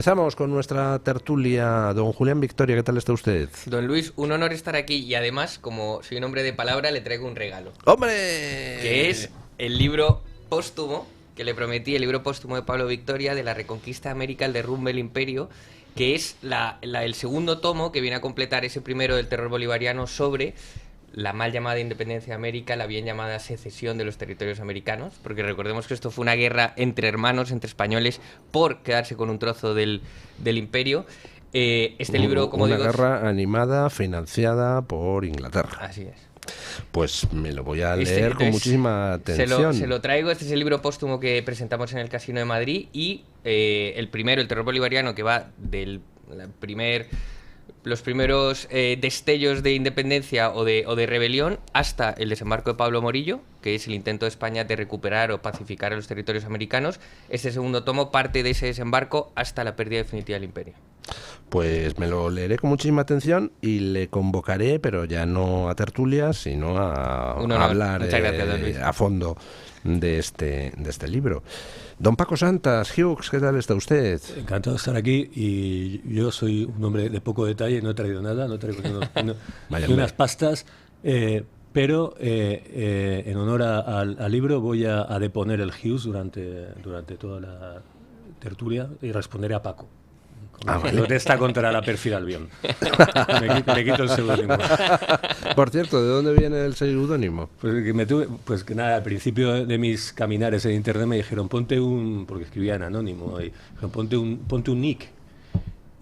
Empezamos con nuestra tertulia. Don Julián Victoria, ¿qué tal está usted? Don Luis, un honor estar aquí y además, como soy un hombre de palabra, le traigo un regalo, que ¡Hombre! es el libro póstumo que le prometí, el libro póstumo de Pablo Victoria de la Reconquista de América, el derrumbe del Imperio, que es el segundo tomo que viene a completar ese primero del terror bolivariano sobre la mal llamada independencia de América, la bien llamada secesión de los territorios americanos, porque recordemos que esto fue una guerra entre hermanos, entre españoles, por quedarse con un trozo del imperio. Este libro, como Una digo, guerra animada, financiada por Inglaterra. así es. Pues me lo voy a leer con Entonces, muchísima se atención. lo traigo. Este es el libro póstumo que presentamos en el Casino de Madrid y el primero, el terror bolivariano, que va los primeros destellos de independencia o de rebelión hasta el desembarco de Pablo Morillo, que es el intento de España de recuperar o pacificar a los territorios americanos. Este segundo tomo parte de ese desembarco hasta la pérdida definitiva del imperio. Pues me lo leeré con muchísima atención y le convocaré, pero ya no a tertulias, sino Un a honor. hablar Muchas gracias, don Luis. a fondo de este libro. Don Paco Santas, Hughes, ¿qué tal está usted? Encantado de estar aquí y yo soy un hombre de poco detalle, no he traído nada, no traigo Vaya ni hombre. unas pastas, pero en honor al libro voy a deponer el Hughes durante toda la tertulia y responderé a Paco. Vale. Protesta contra la pérfida Albión. Me quito el seudónimo. Por cierto, ¿de dónde viene el seudónimo? Pues que nada, al principio de mis caminares en internet me dijeron porque escribía en anónimo, y dijeron, ponte un nick.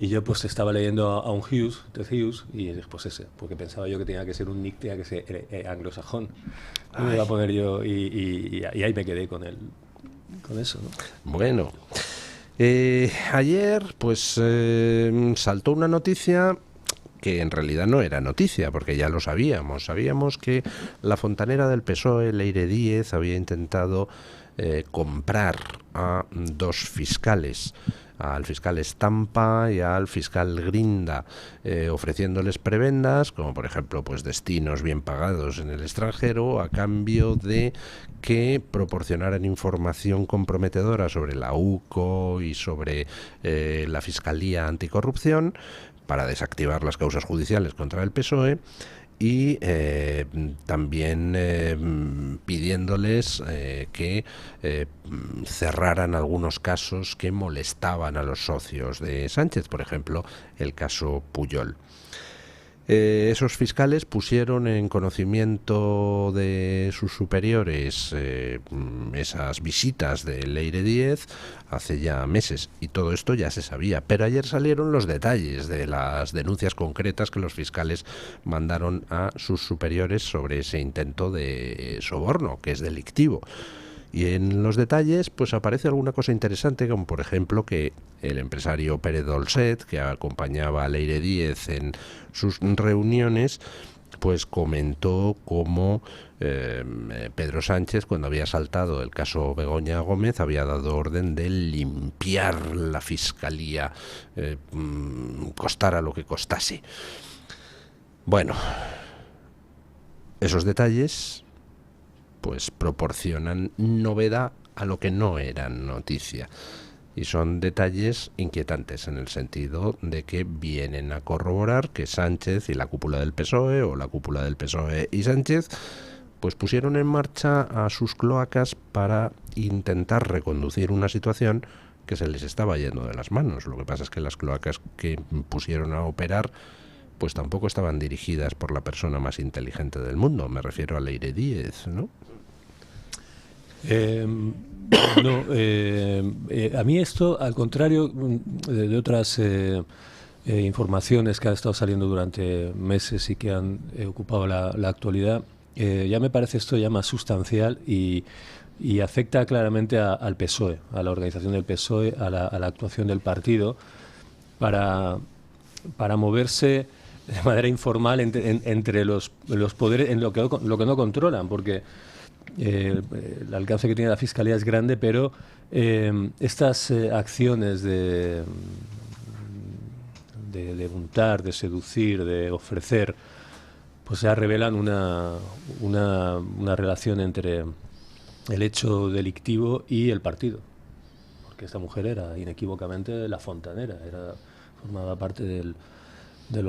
Y yo pues estaba leyendo a un Hughes, de Hughes, y dije, pues ese, porque pensaba yo que tenía que ser un nick, tenía que ser anglosajón. Y me iba a poner yo, y ahí me quedé con eso, ¿no? Bueno, ayer pues saltó una noticia que en realidad no era noticia, porque ya lo sabíamos. Sabíamos que la fontanera del PSOE, Leire Díez, había intentado comprar a dos fiscales, al fiscal Estampa y al fiscal Grinda, ofreciéndoles prebendas, como por ejemplo pues destinos bien pagados en el extranjero, a cambio de que proporcionaran información comprometedora sobre la UCO y sobre la Fiscalía Anticorrupción para desactivar las causas judiciales contra el PSOE, y también pidiéndoles que cerraran algunos casos que molestaban a los socios de Sánchez, por ejemplo, el caso Pujol. Esos fiscales pusieron en conocimiento de sus superiores esas visitas de Leire Díez hace ya meses, y todo esto ya se sabía, pero ayer salieron los detalles de las denuncias concretas que los fiscales mandaron a sus superiores sobre ese intento de soborno, que es delictivo. Y en los detalles pues aparece alguna cosa interesante, como por ejemplo que el empresario Pérez Dolcet, que acompañaba a Leire Díez en sus reuniones, pues comentó cómo Pedro Sánchez, cuando había saltado el caso Begoña Gómez, había dado orden de limpiar la fiscalía, costara lo que costase. Bueno, esos detalles pues proporcionan novedad a lo que no era noticia, y son detalles inquietantes en el sentido de que vienen a corroborar que Sánchez y la cúpula del PSOE, o la cúpula del PSOE y Sánchez, pues pusieron en marcha a sus cloacas para intentar reconducir una situación que se les estaba yendo de las manos. Lo que pasa es que las cloacas que pusieron a operar pues tampoco estaban dirigidas por la persona más inteligente del mundo. Me refiero a Leire Díez, ¿no? A mí esto, al contrario de otras informaciones que han estado saliendo durante meses y que han ocupado la actualidad, ya me parece esto ya más sustancial y afecta claramente al PSOE, a la organización del PSOE, a la actuación del partido, para moverse de manera informal entre los poderes en lo que no controlan, porque el alcance que tiene la Fiscalía es grande, pero estas acciones de untar, de seducir, de ofrecer, pues ya revelan una relación entre el hecho delictivo y el partido. porque esta mujer era inequívocamente la fontanera, formaba parte del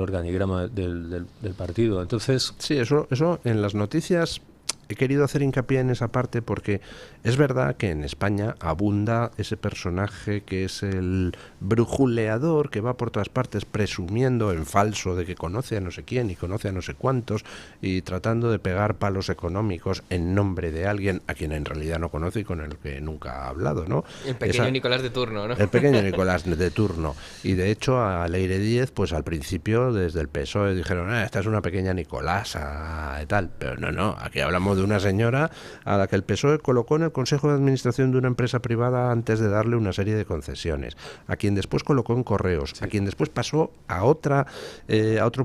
organigrama del partido. Entonces, sí, eso en las noticias he querido hacer hincapié en esa parte porque es verdad que en España abunda ese personaje que es el brujuleador que va por todas partes presumiendo en falso de que conoce a no sé quién y conoce a no sé cuántos y tratando de pegar palos económicos en nombre de alguien a quien en realidad no conoce y con el que nunca ha hablado, ¿no? El pequeño Nicolás de turno, ¿no? El pequeño Nicolás de turno. Y de hecho a Leire Díez, pues al principio desde el PSOE dijeron, esta es una pequeña Nicolasa y tal, pero no, aquí hablamos de una señora a la que el PSOE colocó en el Consejo de Administración de una empresa privada antes de darle una serie de concesiones, a quien después colocó en Correos, sí, a quien después pasó a otro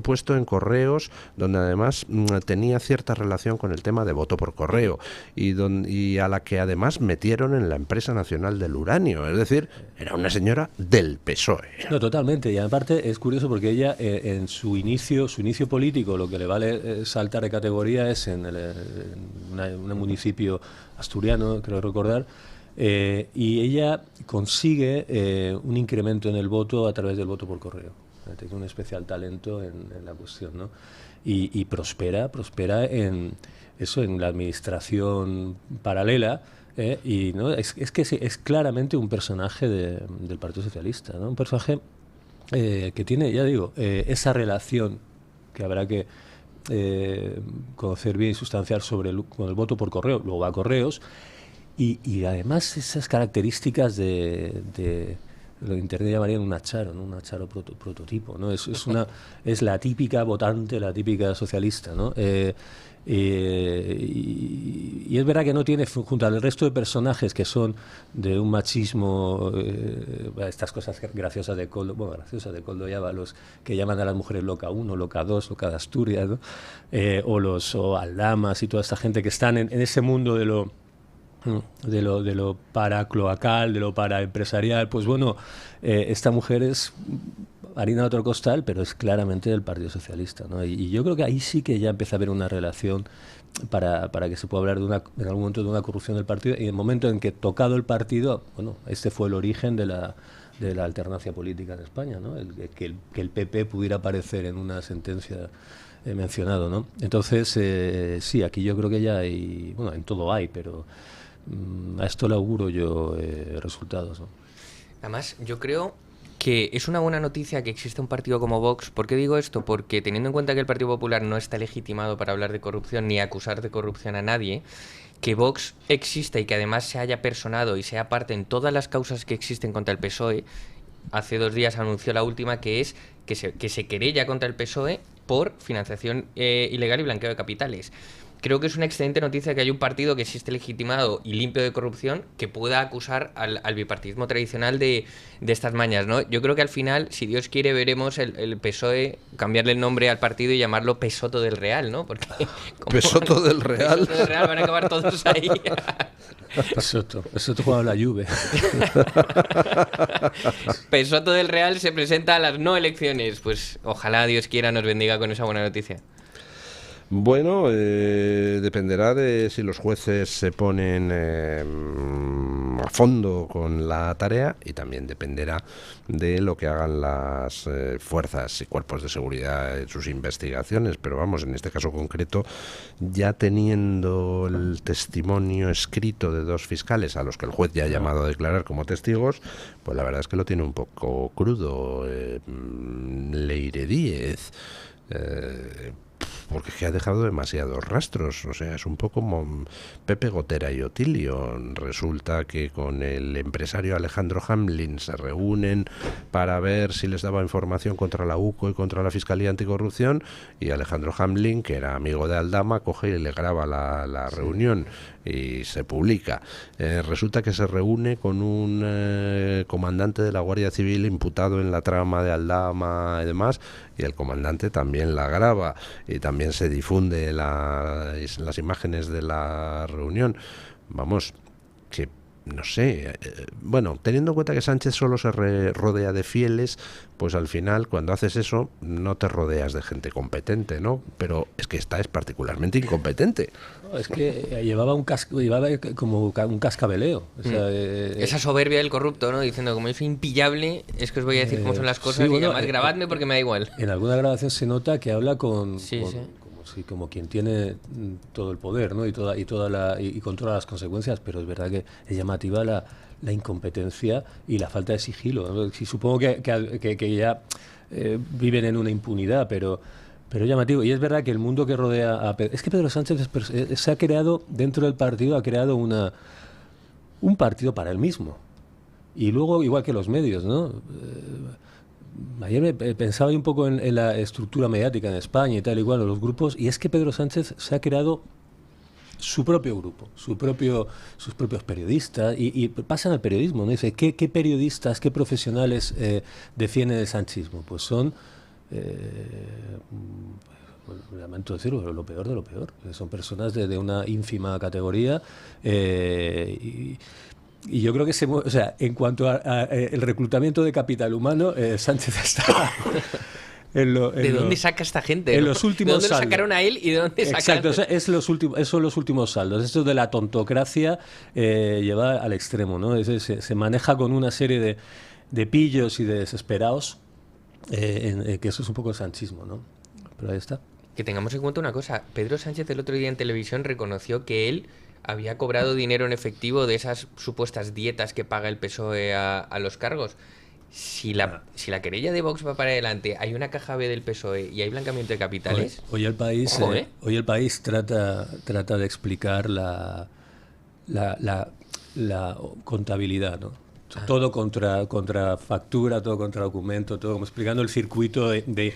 puesto en Correos, donde además tenía cierta relación con el tema de voto por correo, y a la que además metieron en la Empresa Nacional del Uranio, es decir, era una señora del PSOE. No, totalmente, y aparte es curioso porque ella en su inicio político, lo que le vale saltar de categoría es en un municipio asturiano, creo recordar, y ella consigue un incremento en el voto a través del voto por correo. Tiene un especial talento en la cuestión, ¿no? Y prospera en eso, en la administración paralela, y no es que es claramente un personaje del Partido Socialista, ¿no? Un personaje que tiene, ya digo, esa relación que habrá que conocer bien y sustanciar con el voto por correo, luego va a Correos, y además esas características de lo que Internet llamaría un acharo, ¿no? Un acharo prototipo, ¿no? Es la típica votante, la típica socialista, ¿no? Y es verdad que no tiene, junto al resto de personajes que son de un machismo, estas cosas graciosas de Coldo, ya los que llaman a las mujeres loca 1, loca 2, loca de Asturias, ¿no? O aldamas y toda esta gente que están en ese mundo de lo paracloacal, de lo paraempresarial. Pues bueno, esta mujer es harina de otro costal, pero es claramente del Partido Socialista, ¿no? Y yo creo que ahí sí que ya empieza a haber una relación para que se pueda hablar en algún momento de una corrupción del partido, y en el momento en que, tocado el partido, bueno, este fue el origen de la alternancia política en España, ¿no? Que el PP pudiera aparecer en una sentencia mencionado, ¿no? Entonces, sí, aquí yo creo que ya hay, bueno, en todo hay, pero a esto le auguro yo resultados, ¿no? Además, yo creo que es una buena noticia que existe un partido como Vox. ¿Por qué digo esto? Porque teniendo en cuenta que el Partido Popular no está legitimado para hablar de corrupción ni acusar de corrupción a nadie, que Vox exista y que además se haya personado y sea parte en todas las causas que existen contra el PSOE. Hace 2 días anunció la última, que es que se querella contra el PSOE por financiación ilegal y blanqueo de capitales. Creo que es una excelente noticia que haya un partido que existe legitimado y limpio de corrupción que pueda acusar al bipartidismo tradicional de estas mañas, ¿no? Yo creo que al final, si Dios quiere, veremos el PSOE cambiarle el nombre al partido y llamarlo Pesoto del Real, ¿no? Porque Pesoto del Real. Pesoto del Real, van a acabar todos ahí. Pesoto juega la Juve. Pesoto del Real se presenta a las no elecciones. Pues ojalá Dios quiera nos bendiga con esa buena noticia. Bueno, dependerá de si los jueces se ponen a fondo con la tarea, y también dependerá de lo que hagan las fuerzas y cuerpos de seguridad en sus investigaciones. Pero vamos, en este caso concreto, ya teniendo el testimonio escrito de 2 fiscales a los que el juez ya ha llamado a declarar como testigos, pues la verdad es que lo tiene un poco crudo Leire Díez. Porque es que ha dejado demasiados rastros, o sea, es un poco como Pepe Gotera y Otilio. Resulta que con el empresario Alejandro Hamlin se reúnen para ver si les daba información contra la UCO y contra la Fiscalía Anticorrupción, y Alejandro Hamlin, que era amigo de Aldama, coge y le graba la reunión y se publica. Resulta que se reúne con un comandante de la Guardia Civil imputado en la trama de Aldama y demás, y el comandante también la graba, y también se difunde las imágenes de la reunión. Vamos, que no sé, bueno, teniendo en cuenta que Sánchez solo se rodea de fieles, pues al final cuando haces eso no te rodeas de gente competente, ¿no? Pero es que esta es particularmente incompetente. No, es que llevaba como un cascabeleo. O sea, esa soberbia del corrupto, ¿no? Diciendo, como yo soy impillable, es que os voy a decir cómo son las cosas, sí, bueno, y además grabadme porque me da igual. En alguna grabación se nota que habla Sí. como quien tiene todo el poder, ¿no? y controla las consecuencias, pero es verdad que es llamativa la incompetencia y la falta de sigilo, ¿no? Sí, supongo que ya viven en una impunidad, pero llamativo. Y es verdad que el mundo que rodea a Pedro... Es que Pedro Sánchez se ha creado, dentro del partido, ha creado un partido para él mismo. Y luego, igual que los medios, ¿no? Ayer pensaba un poco en la estructura mediática en España y tal, igual, los grupos, y es que Pedro Sánchez se ha creado su propio grupo, sus propios periodistas, y pasan al periodismo, ¿no? Dice, ¿qué periodistas, qué profesionales defienden el sanchismo? Pues son, lamento decirlo, lo peor de lo peor. Son personas de una ínfima categoría, y yo creo que o sea, en cuanto a el reclutamiento de capital humano, Sánchez está ¿De dónde saca esta gente? En ¿no? los últimos ¿De dónde lo saldos. sacaron a él y de dónde sacaron? Exacto, o sea, son los últimos saldos. Esto de la tontocracia lleva al extremo, ¿no? Se maneja con una serie de pillos y de desesperados, que eso es un poco el sanchismo, ¿no? Pero ahí está. Que tengamos en cuenta una cosa. Pedro Sánchez el otro día en televisión reconoció que él había cobrado dinero en efectivo de esas supuestas dietas que paga el PSOE a los cargos. Si la querella de Vox va para adelante, hay una caja B del PSOE y hay blanqueamiento de capitales. Hoy el país trata de explicar la contabilidad, ¿no? Todo contra factura, todo contra documento, todo como explicando el circuito de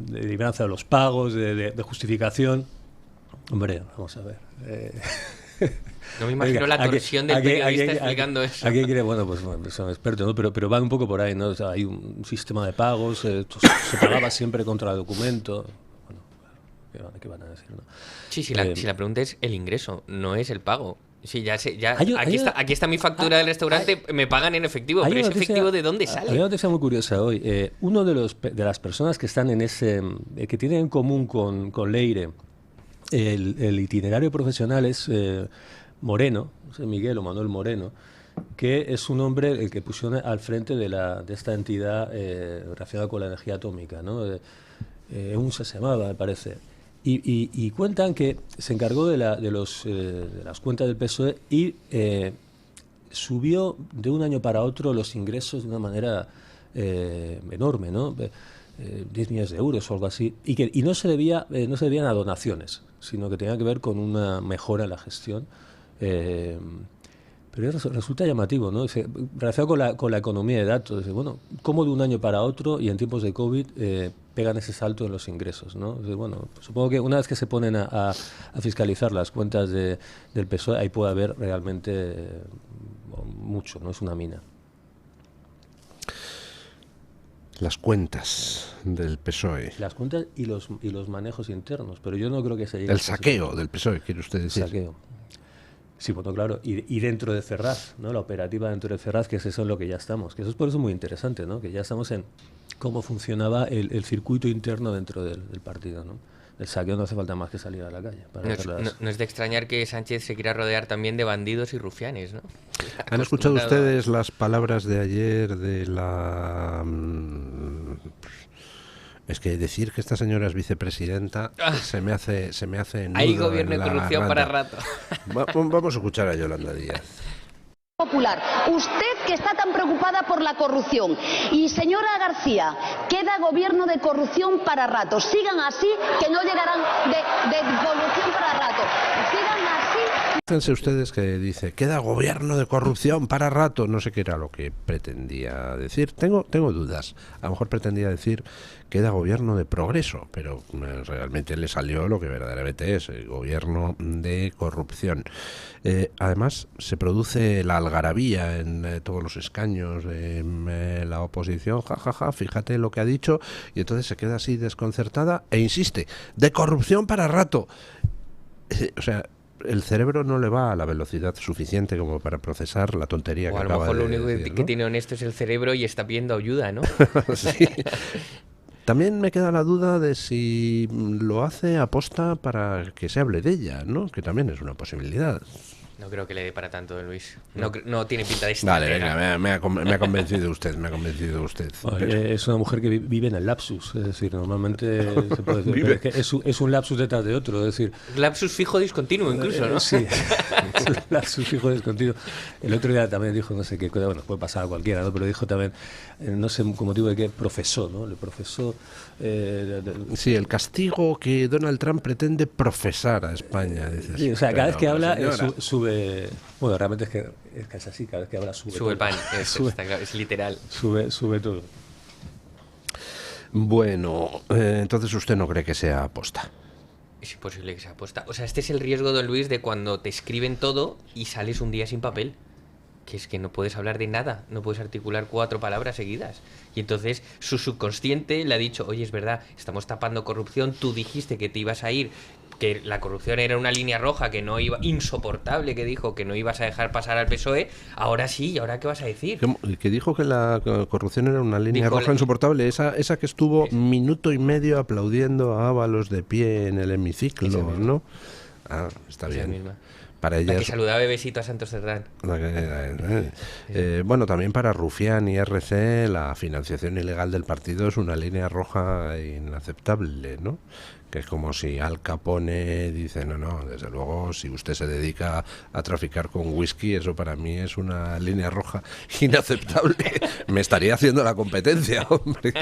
libranza de los pagos, de justificación. Hombre, vamos a ver. No me imagino la torsión del periodista explicando eso. Aquí quiere, bueno, pues son expertos, ¿no? Pero van un poco por ahí, ¿no? O sea, hay un sistema de pagos, se pagaba siempre contra el documento. Bueno, ¿qué van a decir, no? Sí, si la pregunta es el ingreso, no es el pago. Sí, aquí está mi factura del restaurante, me pagan en efectivo, pero ese efectivo, ¿de dónde sale? Hay una noticia muy curiosa hoy. Uno de las personas que están en que tienen en común con Leire el itinerario profesional es Moreno, Miguel o Manuel Moreno, que es un hombre que pusieron al frente de esta entidad relacionada con la energía atómica, ¿no? EUNSA se llamaba, me parece. Y cuentan que se encargó de las cuentas del PSOE y subió de un año para otro los ingresos de una manera enorme, ¿no? 10 millones de euros o algo así, y no se debían a donaciones, sino que tenía que ver con una mejora en la gestión. Pero resulta llamativo, ¿no? Relacionado con la economía de datos. Bueno, ¿cómo de un año para otro y en tiempos de COVID pegan ese salto en los ingresos, ¿no? Bueno, supongo que una vez que se ponen a fiscalizar las cuentas del PSOE, ahí puede haber realmente mucho, ¿no? Es una mina. Las cuentas del PSOE. Las cuentas y los manejos internos, pero yo no creo que se llegue El saqueo del PSOE, quiere usted decir. Saqueo. Sí, bueno, claro, y dentro de Ferraz, ¿no? La operativa dentro de Ferraz, que es eso en lo que ya estamos, que eso es por eso muy interesante, ¿no? Que ya estamos en cómo funcionaba el circuito interno dentro del partido, ¿no? El saqueo no hace falta más que salir a la calle. No es de extrañar que Sánchez se quiera rodear también de bandidos y rufianes, ¿no? ¿Han escuchado ustedes las palabras de ayer de la... Es que decir que esta señora es vicepresidenta se me hace nudo. Hay gobierno de corrupción para rato. Vamos a escuchar a Yolanda Díaz. Popular, usted que está tan preocupada por la corrupción, y señora García, queda gobierno de corrupción para rato. Sigan así, que no llegarán de corrupción para rato. Sigan así. Fíjense ustedes que dice, queda gobierno de corrupción para rato. No sé qué era lo que pretendía decir. Tengo dudas. A lo mejor pretendía decir, queda gobierno de progreso, pero realmente le salió lo que verdaderamente es, el gobierno de corrupción. Además, se produce la algarabía en todos los escaños de la oposición. Ja, fíjate lo que ha dicho. Y entonces se queda así desconcertada e insiste, de corrupción para rato. O sea, el cerebro no le va a la velocidad suficiente como para procesar la tontería O que a lo acaba mejor de lo único decir, que ¿no? tiene honesto es el cerebro y está pidiendo ayuda, ¿no? Sí. También me queda la duda de si lo hace aposta para que se hable de ella, ¿no? Que también es una posibilidad. No creo que le dé para tanto, Luis. No tiene pinta de Vale, estratega. venga, me ha convencido usted, me ha convencido usted. Bueno, Pero- es una mujer que vive en el lapsus, es decir, normalmente se puede decir, Vive. pero es un lapsus detrás de otro, es decir, Lapsus fijo discontinuo incluso, ¿no? sí, es un lapsus fijo descontinuo. El otro día también dijo, no sé qué, bueno, puede pasar a cualquiera, ¿no? Pero dijo también, no sé con motivo de qué, profesó, ¿no? Le profesó... Sí, el castigo que Donald Trump pretende profesar a España. Dices, sí, o sea, cada vez que habla señora. sube... Bueno, realmente es que es así, cada vez que habla sube Sube el todo. pan, Sube. está claro, es literal. Sube todo. Bueno, entonces usted no cree que sea aposta. Es imposible que sea aposta. O sea, este es el riesgo, don Luis, de cuando te escriben todo y sales un día sin papel. Que es que no puedes hablar de nada, no puedes articular 4 palabras seguidas. Y entonces su subconsciente le ha dicho, oye, es verdad, estamos tapando corrupción, tú dijiste que te ibas a ir, que la corrupción era una línea roja, que no iba, insoportable, que dijo que no ibas a dejar pasar al PSOE, ahora sí, ¿y ahora qué vas a decir? Que dijo que la corrupción era una línea Dijo roja la- insoportable, esa que estuvo minuto y medio aplaudiendo a Ábalos de pie en el hemiciclo, Esa misma. ¿no? Ah, está Esa bien. misma. Para La ella que es- saludaba de besito a Santos Cerdán. Bueno, también para Rufián y RC la financiación ilegal del partido es una línea roja inaceptable, ¿no? Que es como si Al Capone dice, no, desde luego, si usted se dedica a traficar con whisky, eso para mí es una línea roja inaceptable. Me estaría haciendo la competencia, hombre.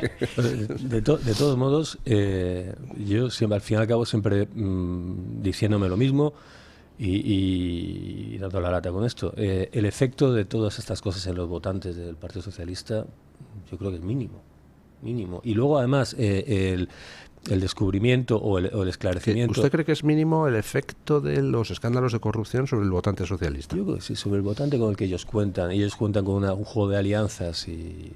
De todos modos, yo siempre, al fin y al cabo, siempre diciéndome lo mismo y dando la lata con esto. El efecto de todas estas cosas en los votantes del Partido Socialista, yo creo que es mínimo. Y luego, además, el descubrimiento o el esclarecimiento. ¿Usted cree que es mínimo el efecto de los escándalos de corrupción sobre el votante socialista? Yo creo que sí, sobre el votante con el que ellos cuentan. Ellos cuentan con un juego de alianzas y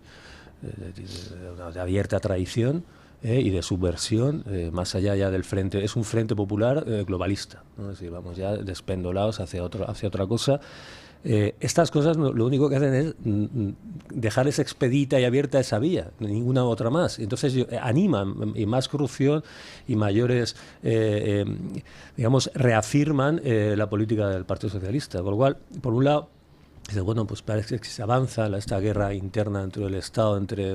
de abierta traición y de subversión, más allá ya del frente. Es un frente popular globalista, ¿no? Es decir, vamos ya despendolados hacia otra cosa. Estas cosas lo único que hacen es dejarles expedita y abierta esa vía, ninguna otra más. Entonces animan y más corrupción y mayores, digamos, reafirman la política del Partido Socialista. Con lo cual, por un lado, dice, bueno, pues parece que se avanza esta guerra interna dentro del Estado, entre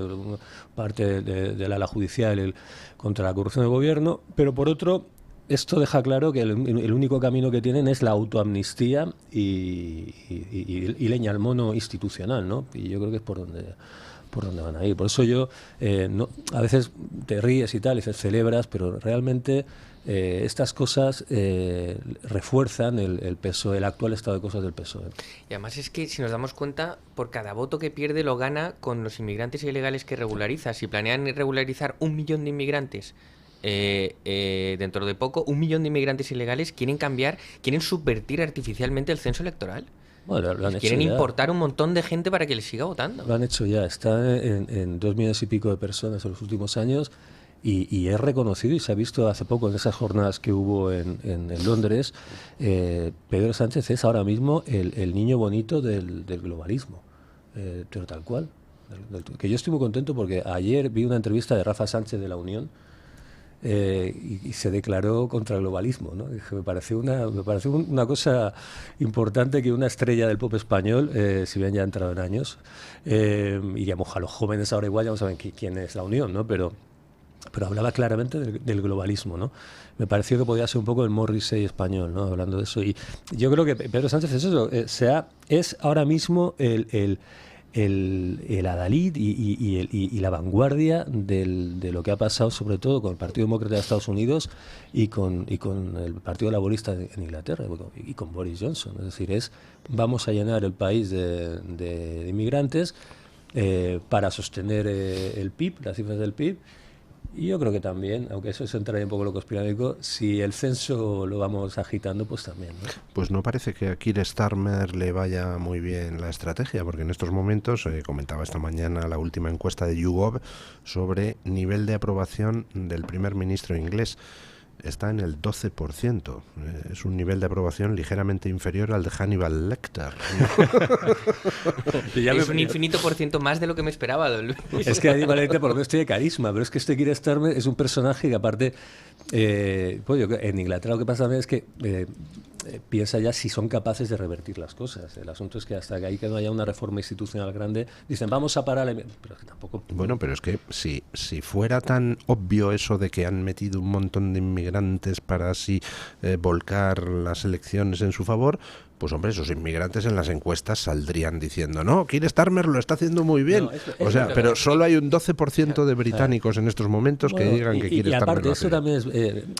parte del ala judicial contra la corrupción del gobierno, pero por otro, esto deja claro que el único camino que tienen es la autoamnistía y leña al mono institucional, ¿no? Y yo creo que es por donde van a ir. Por eso yo, a veces te ríes y tal, y te celebras, pero realmente estas cosas refuerzan el PSOE, el actual estado de cosas del PSOE. Y además es que si nos damos cuenta, por cada voto que pierde lo gana con los inmigrantes ilegales que regulariza. Si planean regularizar 1 millón de inmigrantes dentro de poco, 1 millón de inmigrantes ilegales quieren subvertir artificialmente el censo electoral. Bueno, lo han hecho Quieren ya. importar un montón de gente para que les siga votando. Lo han hecho ya, está en 2 millones y pico de personas en los últimos años y es reconocido y se ha visto hace poco en esas jornadas que hubo en Londres. Pedro Sánchez es ahora mismo el niño bonito del globalismo, pero tal cual. Que yo estoy muy contento porque ayer vi una entrevista de Rafa Sánchez de La Unión y se declaró contra el globalismo, ¿no? Me pareció una cosa importante que una estrella del pop español, si bien ya ha entrado en años, y digamos a los jóvenes ahora igual ya no saben quién es La Unión, ¿no? Pero hablaba claramente del globalismo, ¿no? Me pareció que podía ser un poco el Morrissey español, ¿no? Hablando de eso. Y yo creo que Pedro Sánchez es eso, es ahora mismo el adalid y la vanguardia de lo que ha pasado, sobre todo con el Partido Demócrata de Estados Unidos y con el Partido Laborista en Inglaterra y con Boris Johnson. Es decir, vamos a llenar el país de inmigrantes para sostener el PIB, las cifras del PIB. Y yo creo que también, aunque eso es entrar un poco en lo conspiranoico, si el censo lo vamos agitando, pues también, ¿no? Pues no parece que a Keir Starmer le vaya muy bien la estrategia, porque en estos momentos, comentaba esta mañana la última encuesta de YouGov sobre nivel de aprobación del primer ministro inglés. está en el 12%. Es un nivel de aprobación ligeramente inferior al de Hannibal Lecter. Es un infinito por ciento más de lo que me esperaba, don Luis. Es que Hannibal Lecter por lo menos tiene carisma, pero es que este Keir Starmer es un personaje que aparte, pues en Inglaterra lo que pasa también es que piensa ya si son capaces de revertir las cosas. El asunto es que hasta que ahí que no haya una reforma institucional grande, dicen vamos a parar, pero es que tampoco. Bueno, pero es que si fuera tan obvio eso de que han metido un montón de inmigrantes para así volcar las elecciones en su favor, pues hombre, esos inmigrantes en las encuestas saldrían diciendo, no, Keir Starmer lo está haciendo muy bien. O sea, pero solo hay un 12% de británicos en estos momentos que digan que Keir Starmer aparte, lo eso hace también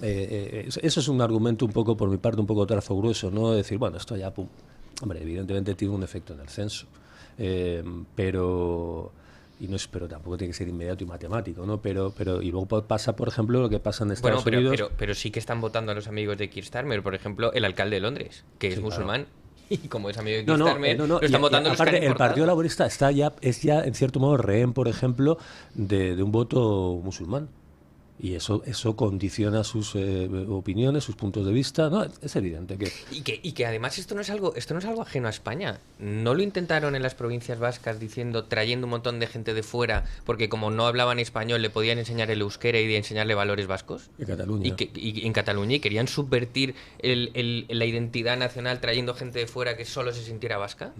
eso es un argumento un poco, por mi parte, un poco trazo grueso, ¿no? Decir, bueno, esto ya, pum. Hombre, evidentemente tiene un efecto en el censo. Pero tampoco tiene que ser inmediato y matemático, ¿no? Pero y luego pasa, por ejemplo, lo que pasa en Estados Unidos. Pero sí que están votando a los amigos de Keir Starmer, por ejemplo, el alcalde de Londres, que es musulmán. Claro. Y como es amigo de Keir Starmer, lo están votando los que han aparte, el importado. Partido Laborista es ya en cierto modo rehén, por ejemplo, de un voto musulmán. Y eso condiciona sus opiniones, sus puntos de vista. No, es evidente que... Y que además esto no es algo ajeno a España. No lo intentaron en las provincias vascas trayendo un montón de gente de fuera, porque como no hablaban español le podían enseñar el euskera y de enseñarle valores vascos. En Cataluña. Y en Cataluña, y querían subvertir la identidad nacional trayendo gente de fuera que solo se sintiera vasca.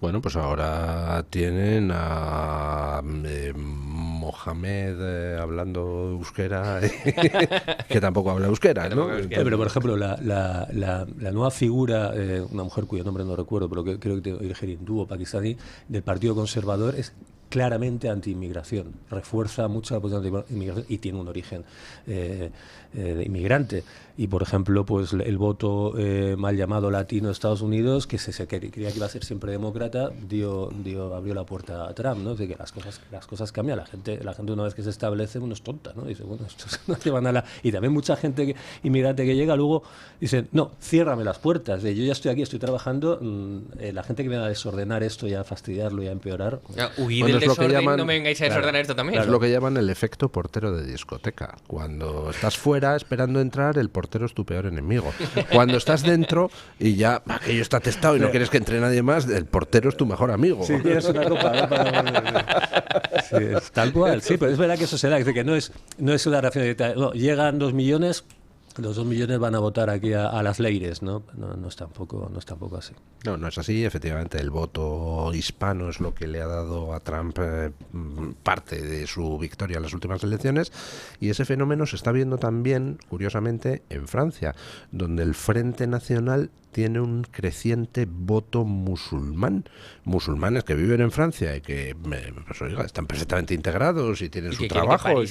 Bueno, pues ahora tienen a Mohamed hablando euskera, que tampoco habla euskera, ¿no? Pero, por ejemplo, la nueva figura, una mujer cuyo nombre no recuerdo, pero que creo que tiene origen hindú o pakistaní, del Partido Conservador, es claramente anti-inmigración, refuerza mucho la posición anti-inmigración y tiene un origen de inmigrante. Y, por ejemplo, pues el voto mal llamado latino de Estados Unidos, que se creía que iba a ser siempre demócrata, abrió la puerta a Trump, ¿no? Es decir, que las cosas cambian. La gente una vez que se establece, uno es tonta, ¿no? Dice, bueno, esto no llevan a la... Y también mucha gente inmigrante que llega luego dice, no, ciérrame las puertas. Yo ya estoy aquí, estoy trabajando. La gente que viene a desordenar esto y a fastidiarlo y a empeorar... Huid del desorden, no me vengáis a desordenar esto también. Es lo que llaman el efecto portero de discoteca. Cuando estás fuera esperando entrar, el portero es tu peor enemigo. Cuando estás dentro y ya aquello está testado y no quieres que entre nadie más, el portero es tu mejor amigo. Sí, tienes una copa, ¿no? Sí, es tal cual. Sí, pero es verdad que eso se da. Dice que no es una reacción. No, llegan 2 millones. Los 2 millones van a votar aquí a las Leires, ¿no? No es tampoco así. No es así. Efectivamente, el voto hispano es lo que le ha dado a Trump parte de su victoria en las últimas elecciones, y ese fenómeno se está viendo también, curiosamente, en Francia, donde el Frente Nacional tiene un creciente voto musulmán. Musulmanes que viven en Francia y que pues, oiga, están perfectamente integrados y tienen su trabajo. Que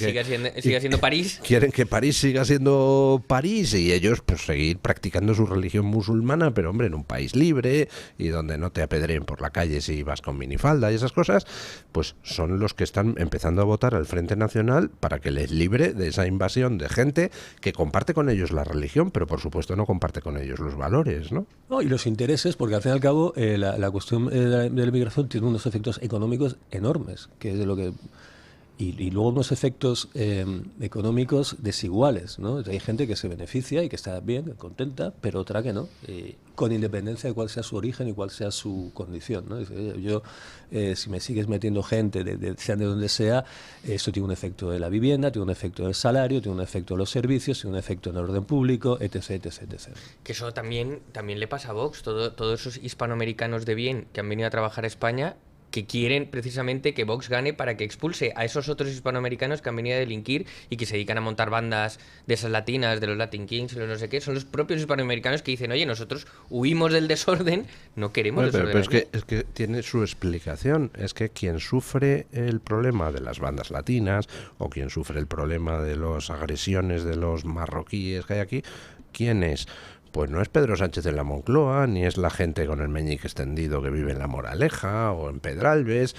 siga siendo París. Quieren que París siga siendo París y ellos pues seguir practicando su religión musulmana, pero hombre, en un país libre y donde no te apedreen por la calle si vas con minifalda y esas cosas, pues son los que están empezando a votar al Frente Nacional para que les libre de esa invasión de gente que comparte con ellos la religión, pero por supuesto no comparte con ellos los valores, ¿no? No, y los intereses, porque al fin y al cabo la cuestión de la inmigración tiene unos efectos económicos enormes, que es de lo que... Y luego unos efectos económicos desiguales, ¿no? Hay gente que se beneficia y que está bien, contenta, pero otra que no, con independencia de cuál sea su origen y cuál sea su condición, ¿no? Dice, yo, si me sigues metiendo gente, sea de donde sea, esto tiene un efecto en la vivienda, tiene un efecto en el salario, tiene un efecto en los servicios, tiene un efecto en el orden público, etc, etc, etc. Que eso también le pasa a Vox, todos esos hispanoamericanos de bien que han venido a trabajar a España, que quieren precisamente que Vox gane para que expulse a esos otros hispanoamericanos que han venido a delinquir y que se dedican a montar bandas de esas latinas, de los Latin Kings, los no sé qué. Son los propios hispanoamericanos que dicen, oye, nosotros huimos del desorden, no queremos desorden. Pero es que tiene su explicación. Es que quien sufre el problema de las bandas latinas o quien sufre el problema de las agresiones de los marroquíes que hay aquí, ¿quién es? Pues no es Pedro Sánchez en la Moncloa, ni es la gente con el meñique extendido que vive en La Moraleja o en Pedralbes,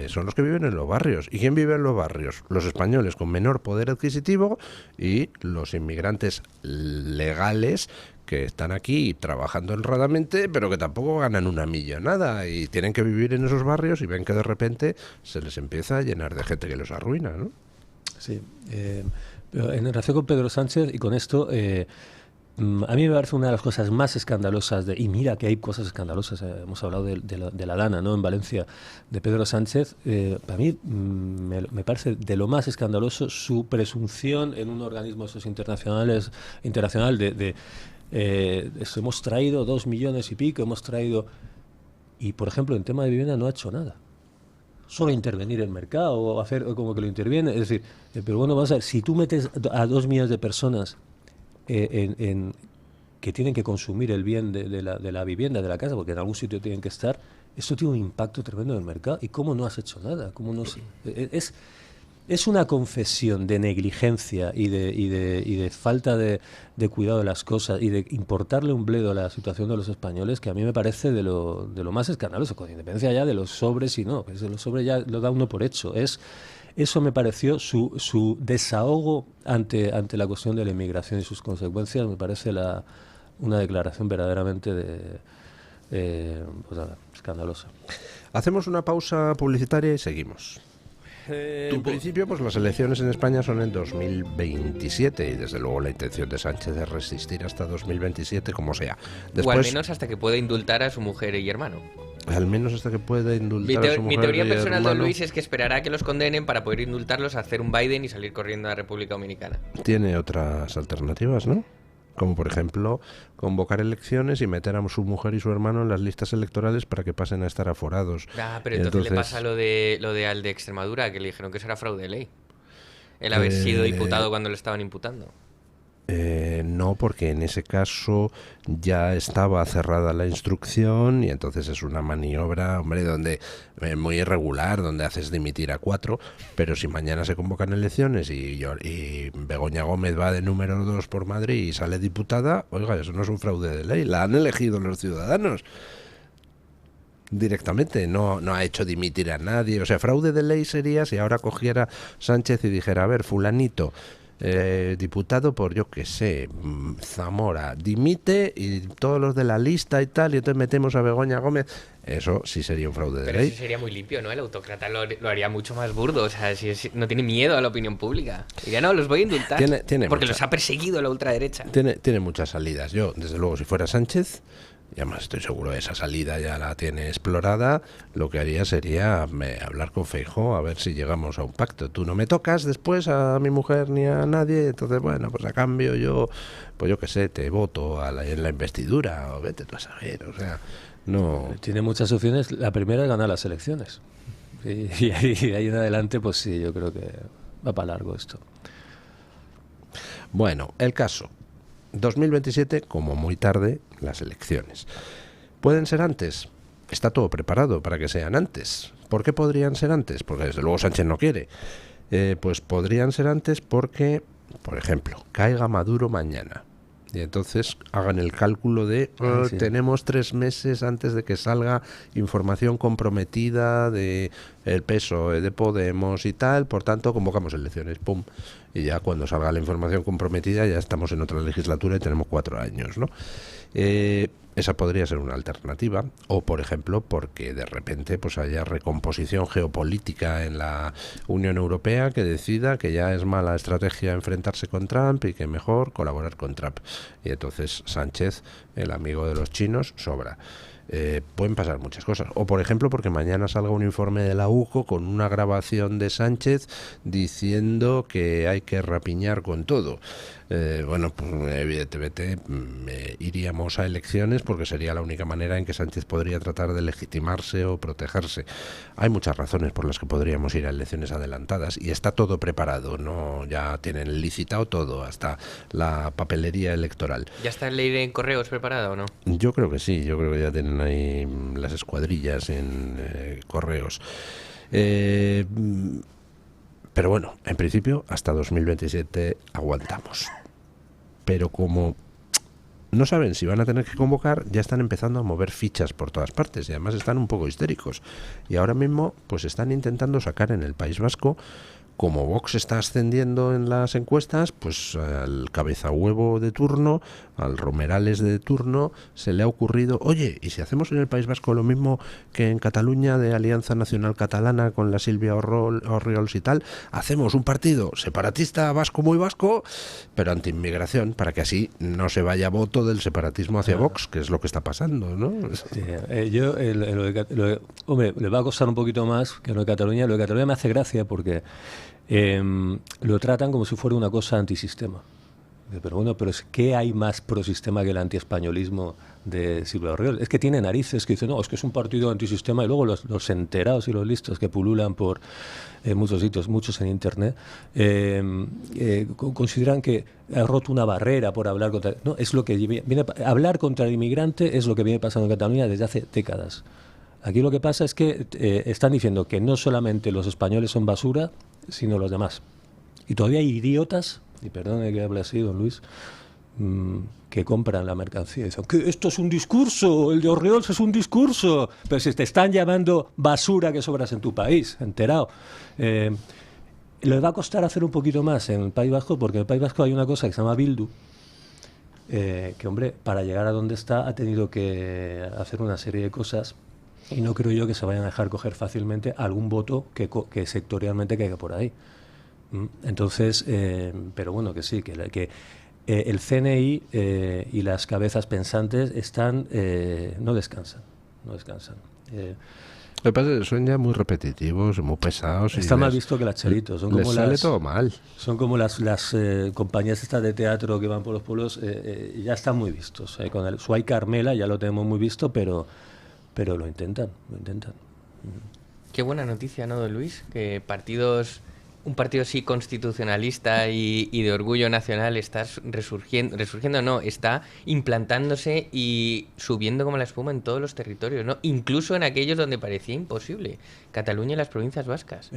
son los que viven en los barrios. ¿Y quién vive en los barrios? Los españoles con menor poder adquisitivo y los inmigrantes legales que están aquí trabajando honradamente, pero que tampoco ganan una millonada y tienen que vivir en esos barrios y ven que de repente se les empieza a llenar de gente que los arruina, ¿no? Sí, Pero en relación con Pedro Sánchez, y con esto, a mí me parece una de las cosas más escandalosas, y mira que hay cosas escandalosas, hemos hablado de la Dana, ¿no?, en Valencia, de Pedro Sánchez. Para mí me parece de lo más escandaloso su presunción en un organismo de esos internacional de eso, hemos traído 2 millones y pico, hemos traído... Y, por ejemplo, en tema de vivienda no ha hecho nada. Solo intervenir en el mercado o hacer como que lo interviene. Es decir, pero bueno, vamos a ver, si tú metes a 2 millones de personas que tienen que consumir el bien de la vivienda, de la casa, porque en algún sitio tienen que estar, esto tiene un impacto tremendo en el mercado. ¿Y cómo no has hecho nada? ¿Cómo no es una confesión de negligencia y de falta de cuidado de las cosas y de importarle un bledo a la situación de los españoles, que a mí me parece de lo más escandaloso, con independencia ya de los sobres y no, que los sobres ya lo da uno por hecho. Eso me pareció su desahogo ante la cuestión de la inmigración y sus consecuencias. Me parece una declaración verdaderamente escandalosa. Hacemos una pausa publicitaria y seguimos. En principio, pues las elecciones en España son en 2027 y desde luego la intención de Sánchez es resistir hasta 2027 como sea. Después, o al menos hasta que pueda indultar a su mujer y hermano. Al menos hasta que pueda indultar a su mujer. Mi teoría personal, hermano, don Luis, es que esperará a que los condenen para poder indultarlos, hacer un Biden y salir corriendo a la República Dominicana. Tiene otras alternativas, ¿no? Como por ejemplo convocar elecciones y meter a su mujer y su hermano en las listas electorales para que pasen a estar aforados. Pero entonces le pasa lo de al de Extremadura, que le dijeron que eso era fraude de ley. El haber sido diputado cuando lo estaban imputando. No, porque en ese caso ya estaba cerrada la instrucción y entonces es una maniobra, hombre, donde muy irregular, donde haces dimitir a 4, pero si mañana se convocan elecciones y Begoña Gómez va de número 2 por Madrid y sale diputada, oiga, eso no es un fraude de ley, la han elegido los ciudadanos directamente, no ha hecho dimitir a nadie. O sea, fraude de ley sería si ahora cogiera Sánchez y dijera, a ver, fulanito, diputado por, yo qué sé, Zamora, dimite y todos los de la lista y tal, y entonces metemos a Begoña Gómez. Eso sí sería un fraude de ley. Eso sería muy limpio, ¿no? El autócrata lo haría mucho más burdo. O sea, si no tiene miedo a la opinión pública. Diría, no, los voy a indultar. Porque los ha perseguido la ultraderecha. Tiene muchas salidas. Yo, desde luego, si fuera Sánchez, y además estoy seguro de esa salida ya la tiene explorada, lo que haría sería hablar con Feijóo a ver si llegamos a un pacto. Tú no me tocas después a mi mujer ni a nadie, entonces bueno, pues a cambio yo qué sé, te voto en la investidura, o vete tú a saber, o sea, no... Tiene muchas opciones. La primera es ganar las elecciones. Y ahí en adelante, pues sí, yo creo que va para largo esto. Bueno, el caso. 2027, como muy tarde, las elecciones. ¿Pueden ser antes? Está todo preparado para que sean antes. ¿Por qué podrían ser antes? Porque desde luego Sánchez no quiere. Pues podrían ser antes porque, por ejemplo, caiga Maduro mañana. Y entonces hagan el cálculo de tenemos 3 meses antes de que salga información comprometida de el PSOE, de Podemos y tal, por tanto convocamos elecciones, pum, y ya cuando salga la información comprometida ya estamos en otra legislatura y tenemos 4 años, ¿no? Esa podría ser una alternativa, o por ejemplo porque de repente pues haya recomposición geopolítica en la Unión Europea que decida que ya es mala estrategia enfrentarse con Trump y que mejor colaborar con Trump, y entonces Sánchez, el amigo de los chinos, sobra. Pueden pasar muchas cosas, o por ejemplo porque mañana salga un informe de la UJO con una grabación de Sánchez diciendo que hay que rapiñar con todo. Bueno, pues evidentemente iríamos a elecciones porque sería la única manera en que Sánchez podría tratar de legitimarse o protegerse. Hay muchas razones por las que podríamos ir a elecciones adelantadas y está todo preparado, ¿no? Ya tienen licitado todo, hasta la papelería electoral. ¿Ya está la ley de correos preparada o no? Yo creo que sí, yo creo que ya tienen ahí las escuadrillas en correos. Pero bueno, en principio hasta 2027 aguantamos. Pero como no saben si van a tener que convocar, ya están empezando a mover fichas por todas partes y además están un poco histéricos. Y ahora mismo pues están intentando sacar en el País Vasco como Vox está ascendiendo en las encuestas, pues al cabezahuevo de turno, al Romerales de turno, se le ha ocurrido, oye, ¿y si hacemos en el País Vasco lo mismo que en Cataluña de Alianza Nacional Catalana con la Silvia Orriols y tal? Hacemos un partido separatista vasco muy vasco, pero anti-inmigración, para que así no se vaya voto del separatismo hacia Vox, que es lo que está pasando, ¿no? Sí, hombre, le va a costar un poquito más que lo de Cataluña. Lo de Cataluña me hace gracia porque lo tratan como si fuera una cosa antisistema. Pero bueno, pero ¿qué hay más prosistema que el antiespañolismo de Silvia Orriols? Es que tiene narices que dicen, no, es que es un partido antisistema, y luego los enterados y los listos que pululan por muchos sitios, muchos en internet, consideran que ha roto una barrera por hablar contra... No, es lo que viene, hablar contra el inmigrante es lo que viene pasando en Cataluña desde hace décadas. Aquí lo que pasa es que están diciendo que no solamente los españoles son basura, sino los demás. Y todavía hay idiotas, y perdone que hable así, don Luis, que compran la mercancía y dicen que esto es un discurso, el de Orriols es un discurso, pero si te están llamando basura que sobras en tu país, enterado. Le va a costar hacer un poquito más en el País Vasco, porque en el País Vasco hay una cosa que se llama Bildu, que, hombre, para llegar a donde está ha tenido que hacer una serie de cosas, y no creo yo que se vayan a dejar coger fácilmente algún voto que sectorialmente caiga por ahí. Entonces, pero bueno, que sí, que el CNI y las cabezas pensantes están no descansan. Lo que pasa es que son ya muy repetitivos, muy pesados. Está mal visto que las chelitos. Son les como sale todo mal. Son como las compañías estas de teatro que van por los pueblos, ya están muy vistos. Con el Suay Carmela ya lo tenemos muy visto, pero lo intentan. Qué buena noticia, ¿no, don Luis? Que un partido así constitucionalista y de orgullo nacional está resurgiendo, no, está implantándose y subiendo como la espuma en todos los territorios, ¿no? Incluso en aquellos donde parecía imposible. Cataluña y las provincias vascas.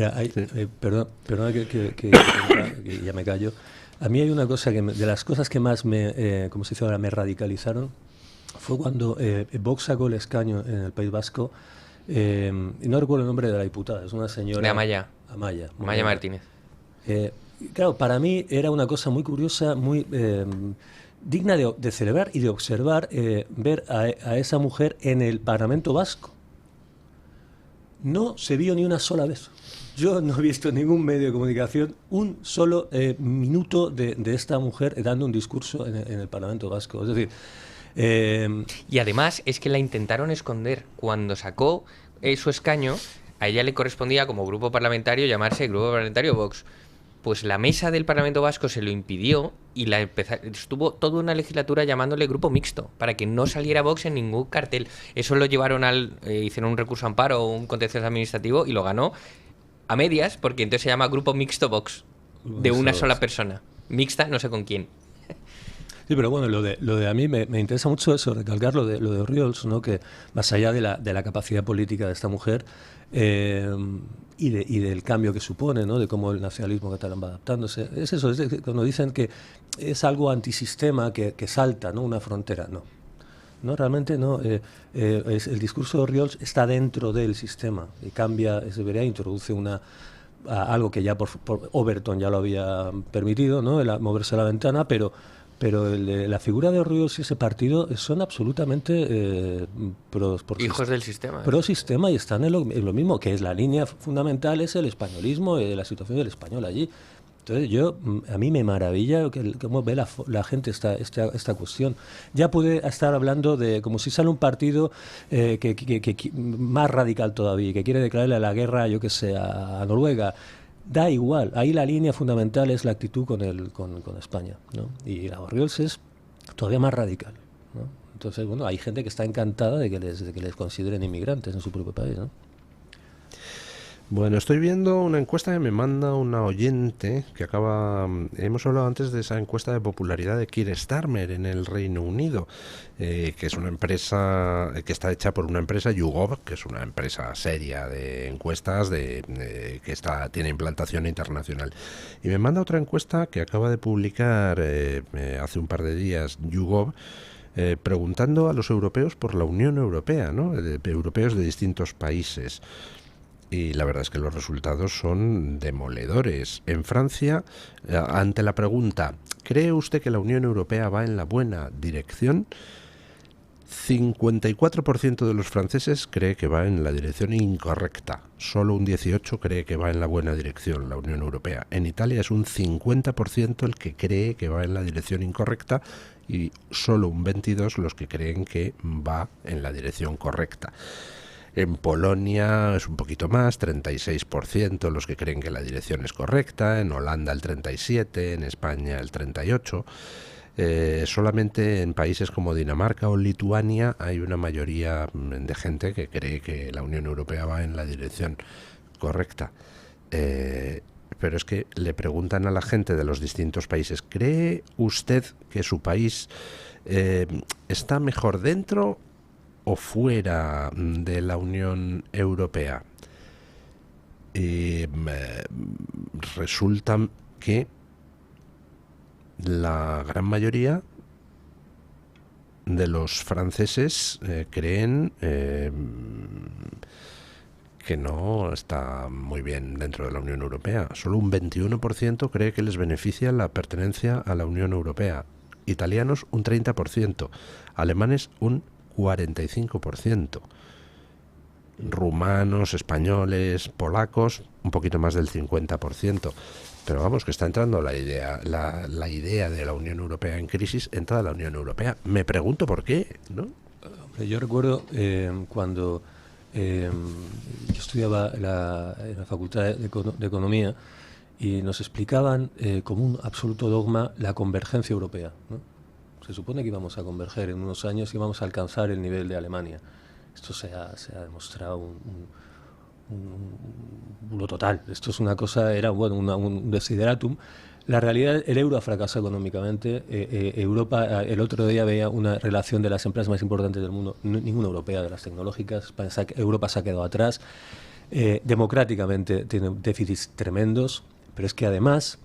Perdona que ya me callo. A mí hay una cosa de las cosas que más como se dice ahora, me radicalizaron, fue cuando Vox sacó el escaño en el País Vasco, y no recuerdo el nombre de la diputada, es una señora... De Amaya Martínez. Claro, para mí era una cosa muy curiosa, muy digna de celebrar y de observar, ver a esa mujer en el Parlamento Vasco. No se vio ni una sola vez. Yo no he visto en ningún medio de comunicación un solo minuto de esta mujer dando un discurso en el Parlamento Vasco. Es decir... y además es que la intentaron esconder cuando sacó su escaño. A ella le correspondía como grupo parlamentario llamarse Grupo Parlamentario Vox. Pues la mesa del Parlamento Vasco se lo impidió y estuvo toda una legislatura llamándole Grupo Mixto para que no saliera Vox en ningún cartel. Eso lo llevaron hicieron un recurso amparo o un contencioso administrativo y lo ganó a medias, porque entonces se llama Grupo Mixto Vox, de una sola persona. Mixta, no sé con quién. Sí, pero bueno, lo de a mí me interesa mucho eso, recalcar lo de Orriols, ¿no? Que más allá de la capacidad política de esta mujer y del cambio que supone, ¿no? De cómo el nacionalismo catalán va adaptándose, es eso, cuando dicen que es algo antisistema que salta, ¿no? Una frontera, no, realmente no. El discurso de Orriols está dentro del sistema y cambia, introduce algo que ya por Overton ya lo había permitido, ¿no? Moverse a la ventana, pero la figura de Orriols y ese partido son absolutamente hijos del sistema. Pro sistema, y están en lo mismo, que es la línea fundamental, es el españolismo, la situación del español allí. Entonces a mí me maravilla cómo ve la gente esta cuestión. Ya puede estar hablando de como si sale un partido que más radical todavía, que quiere declararle la guerra, yo que sé, a Noruega. Da igual, ahí la línea fundamental es la actitud con España, ¿no? Y la Orriols es todavía más radical, ¿no? Entonces, bueno, hay gente que está encantada de que les consideren inmigrantes en su propio país, ¿no? Bueno, estoy viendo una encuesta que me manda una oyente que hemos hablado antes de esa encuesta de popularidad de Keir Starmer en el Reino Unido, que es una empresa que está hecha por una empresa, YouGov, que es una empresa seria de encuestas que tiene implantación internacional. Y me manda otra encuesta que acaba de publicar hace un par de días YouGov, preguntando a los europeos por la Unión Europea, ¿no? Europeos de distintos países. y la verdad es que los resultados son demoledores. En Francia, ante la pregunta, ¿cree usted que la Unión Europea va en la buena dirección?, 54% de los franceses cree que va en la dirección incorrecta. Solo un 18% cree que va en la buena dirección la Unión Europea. En Italia es un 50% el que cree que va en la dirección incorrecta y solo un 22% los que creen que va en la dirección correcta. En Polonia es un poquito más, 36% los que creen que la dirección es correcta. En Holanda el 37%, en España el 38%. Solamente en países como Dinamarca o Lituania hay una mayoría de gente que cree que la Unión Europea va en la dirección correcta. Pero es que le preguntan a la gente de los distintos países, ¿cree usted que su país está mejor dentro o fuera de la Unión Europea? Y resulta que la gran mayoría de los franceses creen que no está muy bien dentro de la Unión Europea. Solo un 21% cree que les beneficia la pertenencia a la Unión Europea. Italianos un 30%, alemanes un 45%. Rumanos, españoles, polacos, un poquito más del 50%. Pero vamos, que está entrando la idea de la Unión Europea en crisis en toda la Unión Europea. Me pregunto por qué, ¿no? Yo recuerdo cuando yo estudiaba en la Facultad de Economía y nos explicaban como un absoluto dogma la convergencia europea, ¿no? Se supone que íbamos a converger en unos años y íbamos a alcanzar el nivel de Alemania. Esto se ha demostrado un total. Esto es una cosa, era un desideratum. La realidad, el euro ha fracasado económicamente. Europa, el otro día veía una relación de las empresas más importantes del mundo, ninguna europea, de las tecnológicas. Europa se ha quedado atrás. Democráticamente tiene déficits tremendos, pero es que además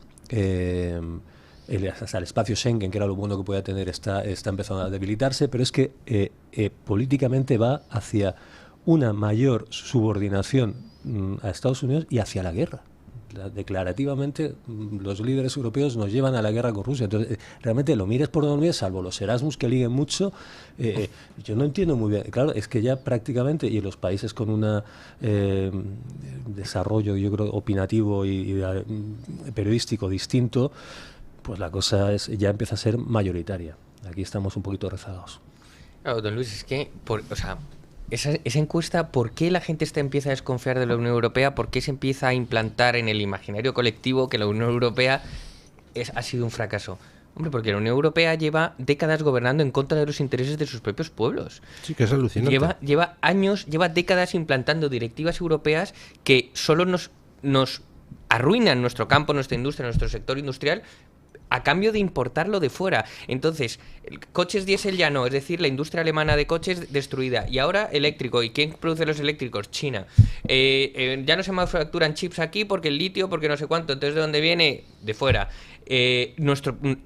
hasta el espacio Schengen, que era lo bueno que podía tener, está empezando a debilitarse, pero es que políticamente va hacia una mayor subordinación a Estados Unidos y hacia la guerra. Declarativamente, los líderes europeos nos llevan a la guerra con Rusia. Entonces, realmente lo mires por donde mires, salvo los Erasmus que liguen mucho, yo no entiendo muy bien. Claro, es que ya prácticamente, y los países con un desarrollo, yo creo, opinativo y periodístico distinto, pues la cosa ya empieza a ser mayoritaria. Aquí estamos un poquito rezagados. Claro, don Luis, es que, esa encuesta, ¿por qué la gente empieza a desconfiar de la Unión Europea? ¿Por qué se empieza a implantar en el imaginario colectivo que la Unión Europea ha sido un fracaso? Hombre, porque la Unión Europea lleva décadas gobernando en contra de los intereses de sus propios pueblos. Sí, que es alucinante. Lleva años, lleva décadas implantando directivas europeas que solo nos arruinan nuestro campo, nuestra industria, nuestro sector industrial, a cambio de importarlo de fuera. Entonces, coches diésel ya no, es decir, la industria alemana de coches destruida. Y ahora eléctrico. ¿Y quién produce los eléctricos? China. Ya no se manufacturan chips aquí porque el litio, porque no sé cuánto. Entonces, ¿de dónde viene? De fuera.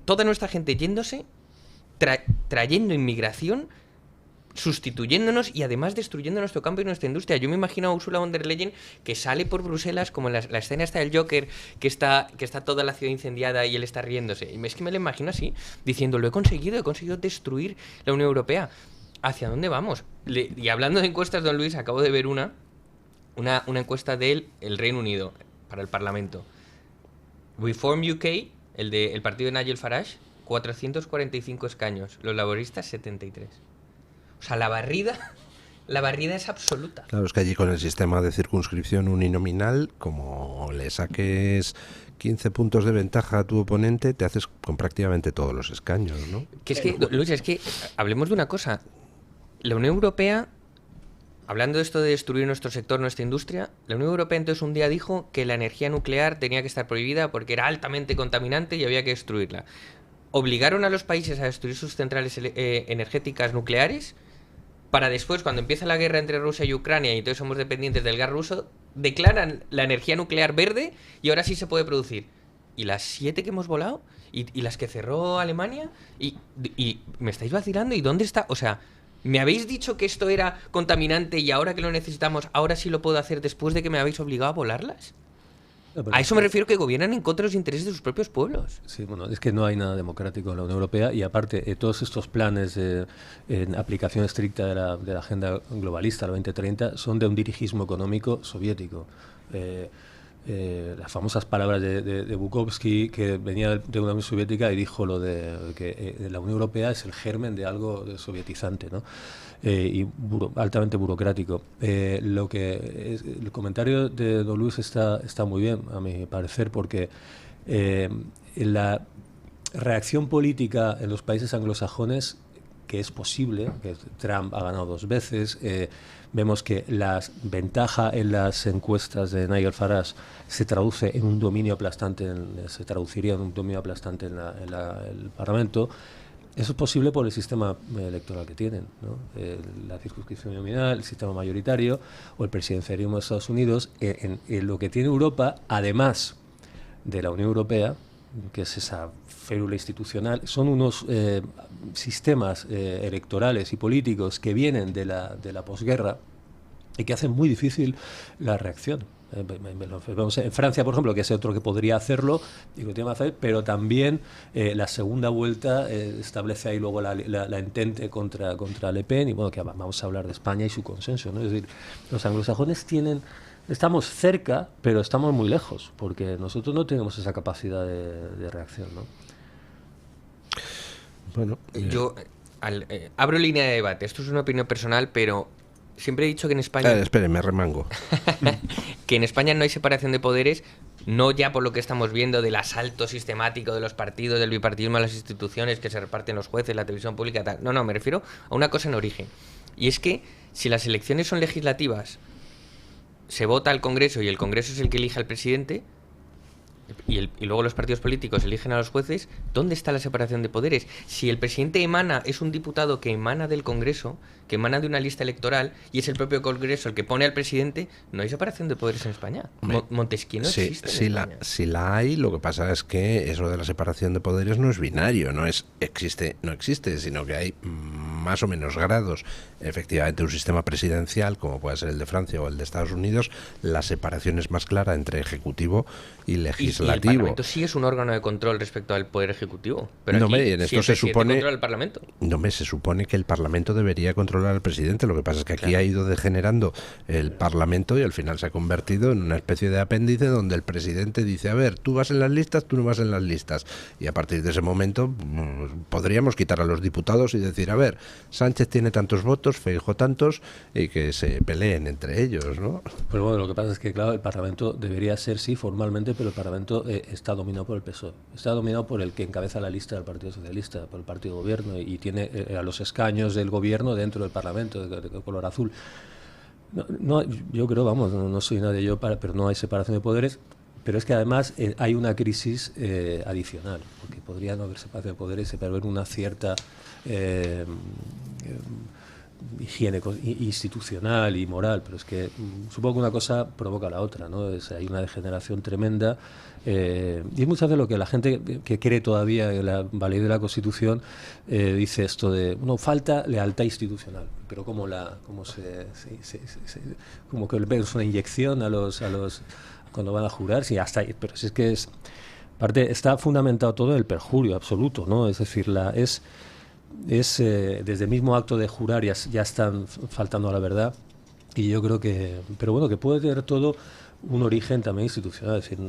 Toda nuestra gente yéndose, trayendo inmigración, sustituyéndonos y además destruyendo nuestro campo y nuestra industria. Yo me imagino a Ursula von der Leyen que sale por Bruselas, como la escena está del Joker, que está toda la ciudad incendiada y él está riéndose. Y es que me lo imagino así, diciendo, he conseguido destruir la Unión Europea. ¿Hacia dónde vamos? Y hablando de encuestas, don Luis, acabo de ver una encuesta del Reino Unido para el Parlamento. Reform UK, el partido de Nigel Farage, 445 escaños. Los laboristas, 73. O sea, la barrida es absoluta. Claro, es que allí con el sistema de circunscripción uninominal, como le saques 15 puntos de ventaja a tu oponente, te haces con prácticamente todos los escaños, ¿no? Luis, es que hablemos de una cosa. La Unión Europea, hablando de esto de destruir nuestro sector, nuestra industria, la Unión Europea entonces un día dijo que la energía nuclear tenía que estar prohibida porque era altamente contaminante y había que destruirla. Obligaron a los países a destruir sus centrales energéticas nucleares, para después, cuando empieza la guerra entre Rusia y Ucrania y entonces somos dependientes del gas ruso, declaran la energía nuclear verde y ahora sí se puede producir. ¿Y las 7 que hemos volado? ¿Y las que cerró Alemania? ¿Y me estáis vacilando? ¿Y dónde está? O sea, Me habéis dicho que esto era contaminante y ahora que lo necesitamos, ahora sí lo puedo hacer después de que me habéis obligado a volarlas. A eso me refiero, que gobiernan en contra de los intereses de sus propios pueblos. Sí, bueno, es que no hay nada democrático en la Unión Europea y aparte todos estos planes en aplicación estricta de la agenda globalista, la 2030, son de un dirigismo económico soviético. Las famosas palabras de Bukovsky, que venía de una Unión Soviética y dijo lo de que la Unión Europea es el germen de algo sovietizante, ¿no? Y altamente burocrático. El comentario de don Luis está muy bien, a mi parecer, porque la reacción política en los países anglosajones, que es posible, que Trump ha ganado 2 veces, vemos que la ventaja en las encuestas de Nigel Farage se traduce en un dominio aplastante, se traduciría en un dominio aplastante en el Parlamento. Eso es posible por el sistema electoral que tienen, ¿no? La circunscripción nominal, el sistema mayoritario o el presidencialismo de Estados Unidos. En lo que tiene Europa, además de la Unión Europea, que es esa férula institucional, son unos sistemas electorales y políticos que vienen de la posguerra y que hacen muy difícil la reacción. Vemos en Francia, por ejemplo, que es otro que podría hacerlo y que tiene que hacer, pero también la segunda vuelta establece ahí luego la entente contra Le Pen, y bueno, que vamos a hablar de España y su consenso, ¿no? Es decir, los anglosajones estamos cerca, pero estamos muy lejos, porque nosotros no tenemos esa capacidad de reacción, ¿no? Bueno, yo abro línea de debate. Esto es una opinión personal, pero siempre he dicho que en España... espere, me remango. Que en España no hay separación de poderes, no ya por lo que estamos viendo del asalto sistemático de los partidos, del bipartidismo a las instituciones, que se reparten los jueces, la televisión pública, tal. No, me refiero a una cosa en origen. Y es que si las elecciones son legislativas, se vota al Congreso y el Congreso es el que elige al presidente, y luego los partidos políticos eligen a los jueces, ¿dónde está la separación de poderes? Si el presidente es un diputado que emana del Congreso, que emana de una lista electoral, y es el propio Congreso el que pone al presidente, no hay separación de poderes en España. Montesquieu no existe en España. Sí la hay, lo que pasa es que eso de la separación de poderes no es binario, no existe, sino que hay más o menos grados. Efectivamente, un sistema presidencial, como puede ser el de Francia o el de Estados Unidos, la separación es más clara entre ejecutivo y legislativo. Y el Parlamento sí es un órgano de control respecto al Poder Ejecutivo. Pero aquí, en esto se supone... controla el Parlamento. Se supone que el Parlamento debería controlar al presidente. Lo que pasa es que aquí ha ido degenerando el Parlamento y al final se ha convertido en una especie de apéndice donde el presidente dice, a ver, tú vas en las listas, tú no vas en las listas. Y a partir de ese momento podríamos quitar a los diputados y decir, a ver, Sánchez tiene tantos votos, Feijóo tantos, y que se peleen entre ellos, ¿no? Pues bueno, lo que pasa es que, claro, el Parlamento debería ser, sí, formalmente, pero el Parlamento está dominado por el PSOE. Está dominado por el que encabeza la lista del Partido Socialista, por el Partido Gobierno, y tiene a los escaños del Gobierno dentro del Parlamento, de color azul. No, yo creo, no soy nadie yo, pero no hay separación de poderes. Pero es que además hay una crisis adicional, porque podría no haber separación de poderes, pero haber una cierta higiene institucional y moral, pero es que supongo que una cosa provoca la otra, ¿no? Hay una degeneración tremenda y es muchas veces lo que la gente que cree todavía en la validez de la Constitución dice esto de, falta lealtad institucional, pero como que le ven una inyección a los cuando van a jurar, sí, hasta ahí, pero si es que aparte está fundamentado todo en el perjurio absoluto, ¿no? Es decir, desde el mismo acto de jurar ya están faltando a la verdad, y yo creo que, pero bueno, que puede tener todo un origen también institucional. Es decir,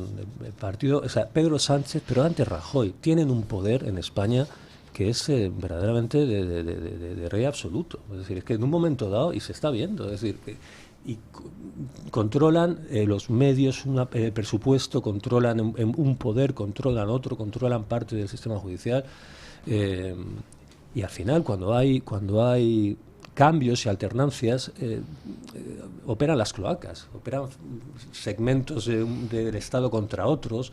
el partido, Pedro Sánchez, pero antes Rajoy, tienen un poder en España que es verdaderamente de rey absoluto. Es decir, es que en un momento dado, y se está viendo, es decir, y controlan los medios, el presupuesto, controlan un poder, controlan otro, controlan parte del sistema judicial, y al final cuando hay cambios y alternancias, operan las cloacas, operan segmentos del Estado contra otros.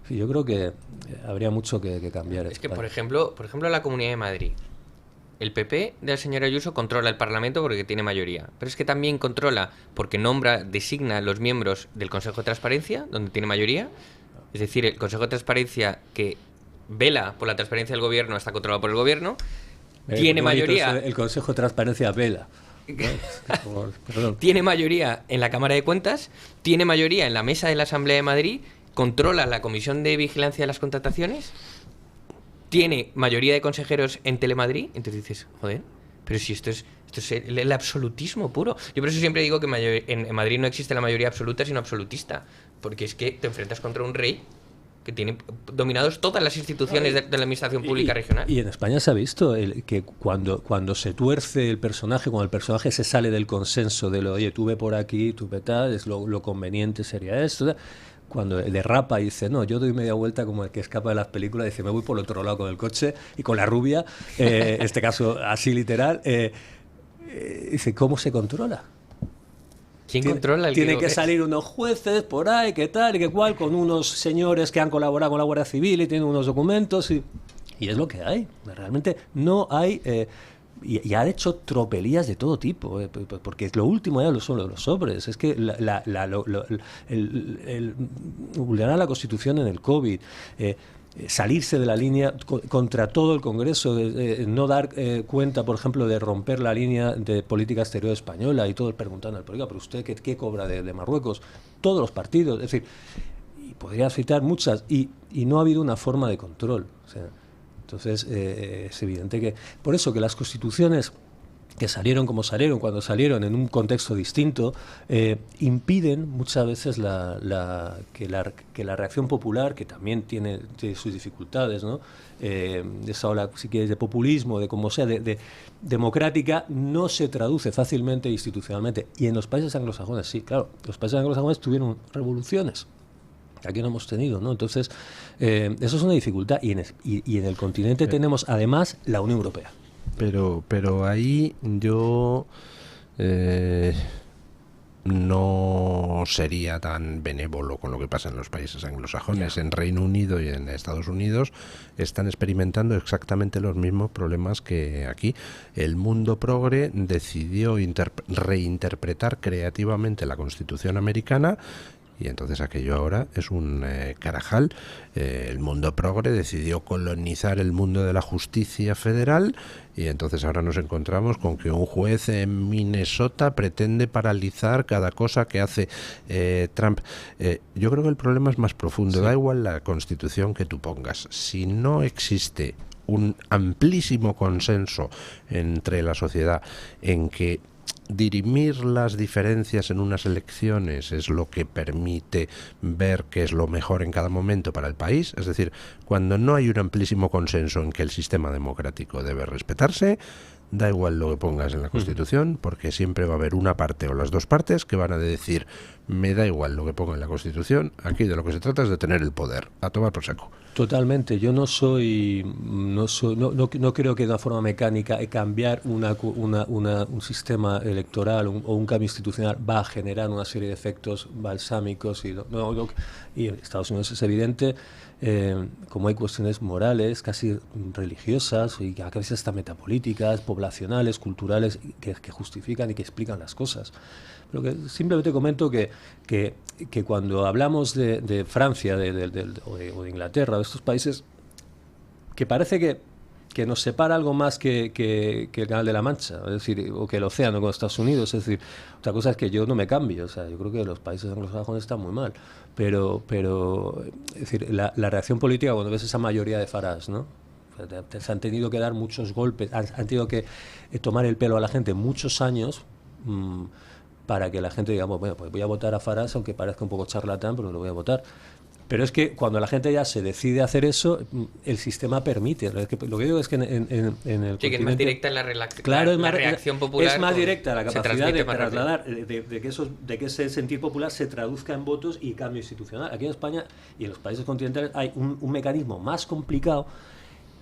Yo creo que habría mucho que cambiar. Es que, por ejemplo, la Comunidad de Madrid, el PP de la señora Ayuso controla el Parlamento porque tiene mayoría, pero es que también controla porque designa a los miembros del Consejo de Transparencia, donde tiene mayoría. Es decir, el Consejo de Transparencia, que vela por la transparencia del gobierno, está controlado por el gobierno. tiene mayoría. El Consejo de Transparencia vela. Tiene mayoría en la Cámara de Cuentas, tiene mayoría en la mesa de la Asamblea de Madrid, controla la Comisión de Vigilancia de las Contrataciones, tiene mayoría de consejeros en Telemadrid. Entonces dices, joder, pero si esto es el absolutismo puro. Yo por eso siempre digo que en Madrid no existe la mayoría absoluta, sino absolutista, porque es que te enfrentas contra un rey que tiene dominados todas las instituciones de la administración pública regional. Y en España se ha visto que cuando se tuerce el personaje, cuando el personaje se sale del consenso de lo, oye, tú ve por aquí, tú ve tal, es lo conveniente sería esto, cuando derrapa y dice, no, yo doy media vuelta como el que escapa de las películas, dice, me voy por el otro lado con el coche y con la rubia, en este caso así literal, dice, ¿cómo se controla? ¿Quién controla el Tiene que salir unos jueces por ahí, qué tal y qué cual, con unos señores que han colaborado con la Guardia Civil y tienen unos documentos y es lo que hay. Realmente no hay... y ha hecho tropelías de todo tipo, porque lo último ya son los sobres. Es que vulnerar la Constitución en el COVID... salirse de la línea contra todo el Congreso, no dar cuenta, por ejemplo, de romper la línea de política exterior española y todos preguntando al político, pero usted ¿qué cobra de Marruecos? Todos los partidos, es decir, y podría citar muchas, y no ha habido una forma de control. O sea, entonces, es evidente que, por eso que las constituciones que salieron como salieron, cuando salieron en un contexto distinto, impiden muchas veces que la reacción popular, que también tiene sus dificultades, ¿no? De esa ola, si quieres, de populismo, de como sea, de democrática, no se traduce fácilmente institucionalmente. Y en los países anglosajones, sí, claro, los países anglosajones tuvieron revoluciones. Aquí no hemos tenido, ¿no? Entonces, eso es una dificultad. Y en el continente tenemos, además, la Unión Europea. Pero ahí yo no sería tan benévolo con lo que pasa en los países anglosajones. En Reino Unido y en Estados Unidos están experimentando exactamente los mismos problemas que aquí. El mundo progre decidió reinterpretar creativamente la Constitución americana, y entonces aquello ahora es un carajal. El mundo progre decidió colonizar el mundo de la justicia federal, y entonces ahora nos encontramos con que un juez en Minnesota pretende paralizar cada cosa que hace Trump. Yo creo que el problema es más profundo. Sí. Da igual la constitución que tú pongas. Si no existe un amplísimo consenso entre la sociedad en que dirimir las diferencias en unas elecciones es lo que permite ver qué es lo mejor en cada momento para el país, es decir, cuando no hay un amplísimo consenso en que el sistema democrático debe respetarse, da igual lo que pongas en la Constitución, porque siempre va a haber una parte o las dos partes que van a decir, me da igual lo que ponga en la Constitución, aquí de lo que se trata es de tener el poder, a tomar por saco. Totalmente, yo no creo que de una forma mecánica cambiar un sistema electoral o un cambio institucional va a generar una serie de efectos balsámicos y en Estados Unidos es evidente, como hay cuestiones morales, casi religiosas y a veces hasta metapolíticas, poblacionales, culturales, que justifican y que explican las cosas. Pero que simplemente comento que cuando hablamos de Francia o de Inglaterra, de estos países, que parece que nos separa algo más que el Canal de la Mancha, es decir, o que el océano con Estados Unidos, es decir, otra cosa es que yo no me cambio, o sea, yo creo que los países anglosajones están muy mal, pero es decir, la reacción política cuando ves esa mayoría de Farage, ¿no? Se han tenido que dar muchos golpes, han tenido que tomar el pelo a la gente muchos años, para que la gente diga, bueno, pues voy a votar a Farage, aunque parezca un poco charlatán, pero lo voy a votar. Pero es que cuando la gente ya se decide hacer eso, el sistema permite. Lo que digo es que en el sí, que es más directa en la reacción. Claro, la reacción popular. Es más directa la capacidad de trasladar, de que ese sentir popular se traduzca en votos y cambio institucional. Aquí en España y en los países continentales hay un mecanismo más complicado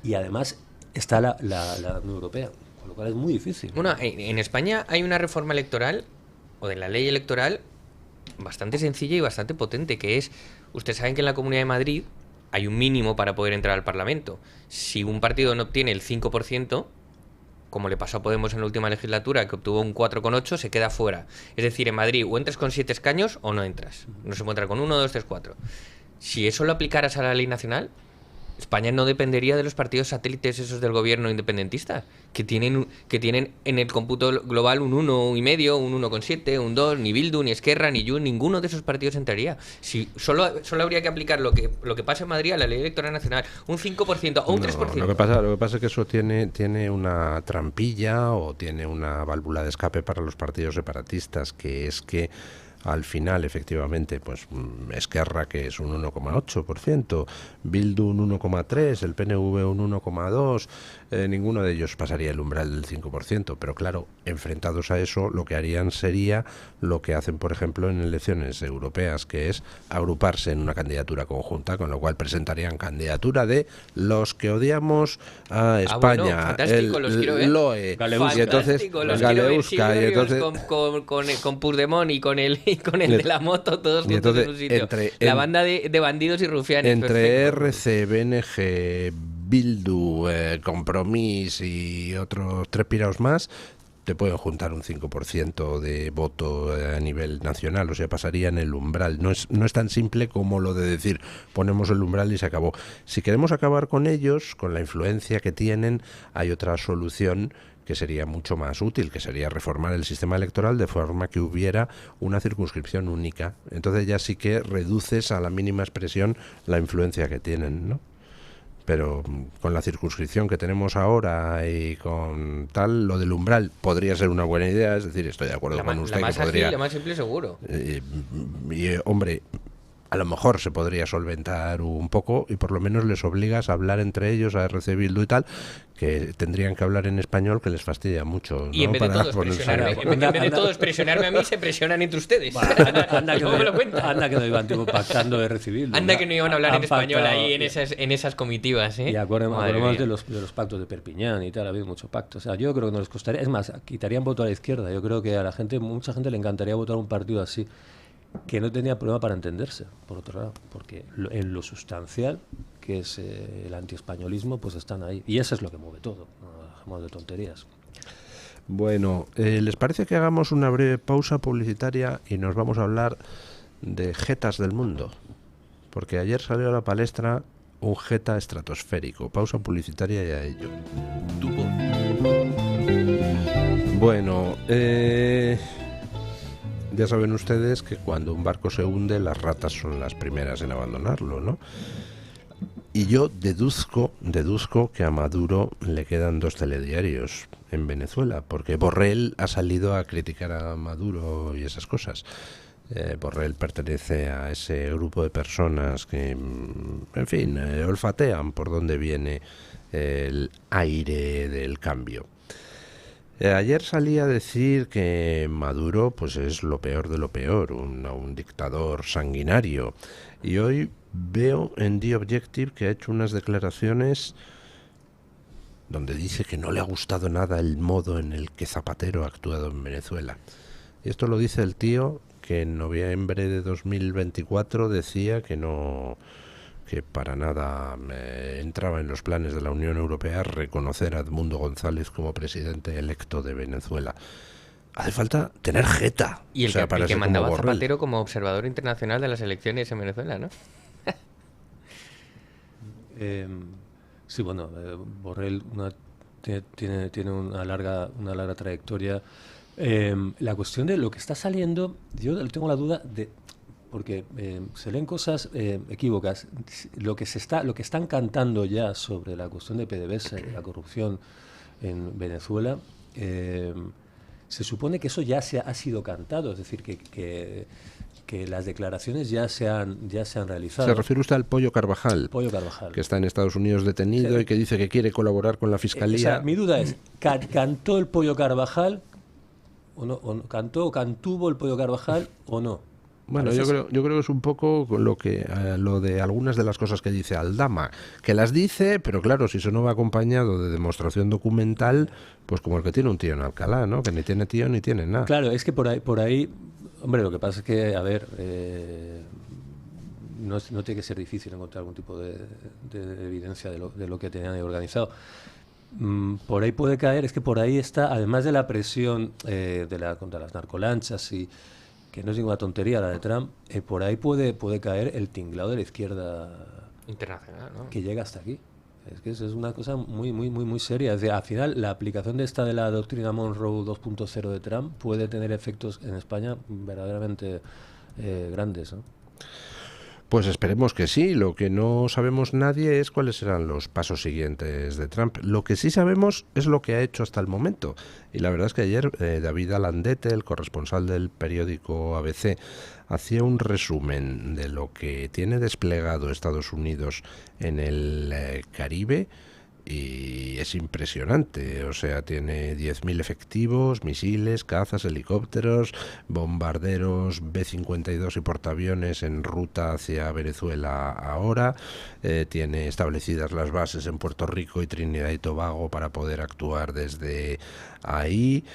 y además está la Unión Europea, con lo cual es muy difícil. Bueno, en España hay una reforma electoral o de la ley electoral bastante sencilla y bastante potente, que es, ustedes saben que en la Comunidad de Madrid hay un mínimo para poder entrar al Parlamento. Si un partido no obtiene el 5%, como le pasó a Podemos en la última legislatura, que obtuvo un 4,8, se queda fuera. Es decir, en Madrid o entras con 7 escaños o no entras. No se puede entrar con 1, 2, 3, 4. Si eso lo aplicaras a la ley nacional, España no dependería de los partidos satélites esos del gobierno independentista, que tienen en el cómputo global un 1,5, un 1,7, un 2, ni Bildu, ni Esquerra, ni Junts, ninguno de esos partidos entraría. Si solo habría que aplicar lo que pasa en Madrid a la ley electoral nacional, un 5% o un 3%. Lo que pasa es que eso tiene una trampilla o tiene una válvula de escape para los partidos separatistas, que es que al final, efectivamente, pues Esquerra, que es un 1,8%, Bildu un 1,3%, el PNV un 1,2%, ninguno de ellos pasaría el umbral del 5%, pero claro, enfrentados a eso, lo que harían sería lo que hacen, por ejemplo, en elecciones europeas, que es agruparse en una candidatura conjunta, con lo cual presentarían candidatura de los que odiamos a España, bueno, fantástico, los quiero ver. LOE, Y entonces Galeusca, y entonces con Puigdemont y con el de la moto, todos juntos en un sitio. La banda de bandidos y rufianes. Entre perfecto. RC, BNG, Bildu, Compromís y otros 3 piraos más, te pueden juntar un 5% de voto a nivel nacional, o sea, pasarían el umbral. No es tan simple como lo de decir, ponemos el umbral y se acabó. Si queremos acabar con ellos, con la influencia que tienen, hay otra solución que sería mucho más útil, que sería reformar el sistema electoral de forma que hubiera una circunscripción única. Entonces ya sí que reduces a la mínima expresión la influencia que tienen, ¿no? Pero con la circunscripción que tenemos ahora y con tal, lo del umbral podría ser una buena idea, es decir, estoy de acuerdo con usted la más que podría... ágil, la más simple seguro. Hombre, a lo mejor se podría solventar un poco y por lo menos les obligas a hablar entre ellos, a RC Bildu y tal, que tendrían que hablar en español, que les fastidia mucho, ¿no? Y en vez de todos presionarme a mí, se presionan entre ustedes. Anda que no iban pactando de recibir. Anda que no iban a hablar en español ahí en esas comitivas, ¿eh? Y acordemos de los pactos de Perpiñán y tal, ha habido mucho pacto. O sea, yo creo que no les costaría, es más, quitarían voto a la izquierda. Yo creo que a mucha gente le encantaría votar un partido así, que no tenía problema para entenderse, por otro lado, porque en lo sustancial, que es el antiespañolismo, pues están ahí. Y eso es lo que mueve todo, no dejemos de tonterías. Bueno, ¿les parece que hagamos una breve pausa publicitaria y nos vamos a hablar de jetas del mundo? Porque ayer salió a la palestra un jeta estratosférico. Pausa publicitaria y a ello. Bueno, ya saben ustedes que cuando un barco se hunde, las ratas son las primeras en abandonarlo, ¿no? Y yo deduzco que a Maduro le quedan 2 telediarios en Venezuela, porque Borrell ha salido a criticar a Maduro y esas cosas. Borrell pertenece a ese grupo de personas que, en fin, olfatean por dónde viene el aire del cambio. Ayer salí a decir que Maduro pues es lo peor de lo peor, un dictador sanguinario, y hoy veo en The Objective que ha hecho unas declaraciones donde dice que no le ha gustado nada el modo en el que Zapatero ha actuado en Venezuela. Y esto lo dice el tío que en noviembre de 2024 decía que para nada entraba en los planes de la Unión Europea reconocer a Edmundo González como presidente electo de Venezuela. Hace falta tener jeta. Y el que mandaba a Zapatero como observador internacional de las elecciones en Venezuela, ¿no? Sí, bueno, Borrell tiene una larga trayectoria. La cuestión de lo que está saliendo, yo tengo la duda de... porque se leen cosas equívocas. Lo que están cantando ya sobre la cuestión de PDVSA y la corrupción en Venezuela, se supone que eso ya ha sido cantado, es decir, que las declaraciones ya se han realizado. ¿Se refiere usted al Pollo Carvajal? Pollo Carvajal. Que está en Estados Unidos detenido y que dice que quiere colaborar con la Fiscalía. O sea, mi duda es, ¿cantó el Pollo Carvajal o no? ¿Cantuvo el Pollo Carvajal o no? Bueno, yo creo que es un poco lo de algunas de las cosas que dice Aldama, que las dice, pero claro, si eso no va acompañado de demostración documental, pues como el que tiene un tío en Alcalá, ¿no? Que ni tiene tío ni tiene nada. Claro, es que por ahí, hombre, lo que pasa es que, a ver, no tiene que ser difícil encontrar algún tipo de evidencia de lo que tenían organizado. Por ahí puede caer, es que por ahí está, además de la presión contra las narcolanchas y que no es ninguna tontería la de Trump, por ahí puede caer el tinglado de la izquierda internacional, ¿no? que llega hasta aquí. Es que eso es una cosa muy, muy, muy, muy seria. Es decir, al final, la aplicación de la doctrina Monroe 2.0 de Trump puede tener efectos en España verdaderamente grandes, ¿no? Pues esperemos que sí. Lo que no sabemos nadie es cuáles serán los pasos siguientes de Trump. Lo que sí sabemos es lo que ha hecho hasta el momento. Y la verdad es que ayer David Alandete, el corresponsal del periódico ABC, hacía un resumen de lo que tiene desplegado Estados Unidos en el Caribe. Y es impresionante, o sea, tiene 10.000 efectivos, misiles, cazas, helicópteros, bombarderos B-52 y portaaviones en ruta hacia Venezuela ahora, tiene establecidas las bases en Puerto Rico y Trinidad y Tobago para poder actuar desde ahí,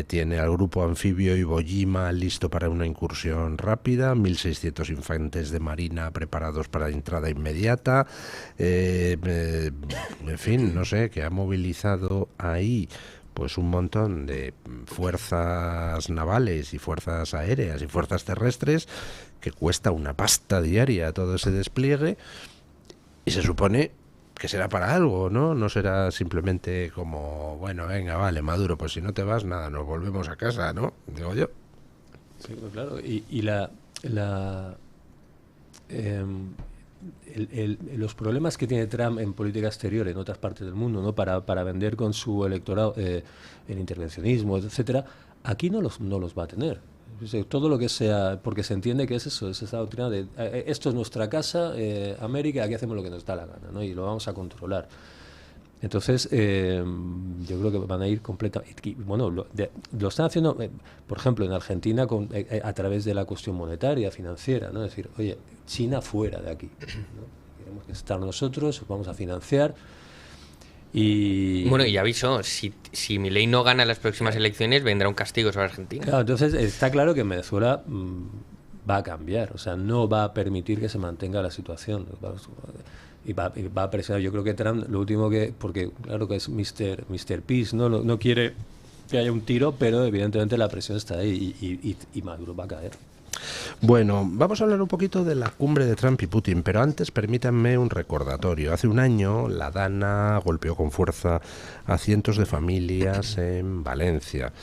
tiene al grupo anfibio Iwo Jima listo para una incursión rápida, 1.600 infantes de marina preparados para entrada inmediata, en fin, no sé, que ha movilizado ahí pues un montón de fuerzas navales y fuerzas aéreas y fuerzas terrestres, que cuesta una pasta diaria todo ese despliegue, y se supone que será para algo, ¿no? No será simplemente como, bueno, venga, vale, Maduro, pues si no te vas, nada, nos volvemos a casa, ¿no? Digo yo. Sí, pues claro. Y los problemas que tiene Trump en política exterior en otras partes del mundo, ¿no? Para vender con su electorado el intervencionismo, etcétera, aquí no los va a tener. Todo lo que sea, porque se entiende que es eso, es esa doctrina de esto es nuestra casa, América, aquí hacemos lo que nos da la gana, ¿no? Y lo vamos a controlar. Entonces, yo creo que van a ir completamente. Bueno, lo están haciendo, por ejemplo, en Argentina a través de la cuestión monetaria, financiera, ¿no? Es decir, oye, China fuera de aquí, ¿no? Queremos estar nosotros, vamos a financiar. Y bueno, y aviso, si Milei no gana las próximas elecciones, vendrá un castigo sobre Argentina. Claro, entonces está claro que Venezuela va a cambiar, o sea, no va a permitir que se mantenga la situación. Y va a presionar. Yo creo que Trump, lo último porque claro que es Mr. Peace, no quiere que haya un tiro, pero evidentemente la presión está ahí y Maduro va a caer. Bueno, vamos a hablar un poquito de la cumbre de Trump y Putin, pero antes permítanme un recordatorio. Hace un año la Dana golpeó con fuerza a cientos de familias en Valencia.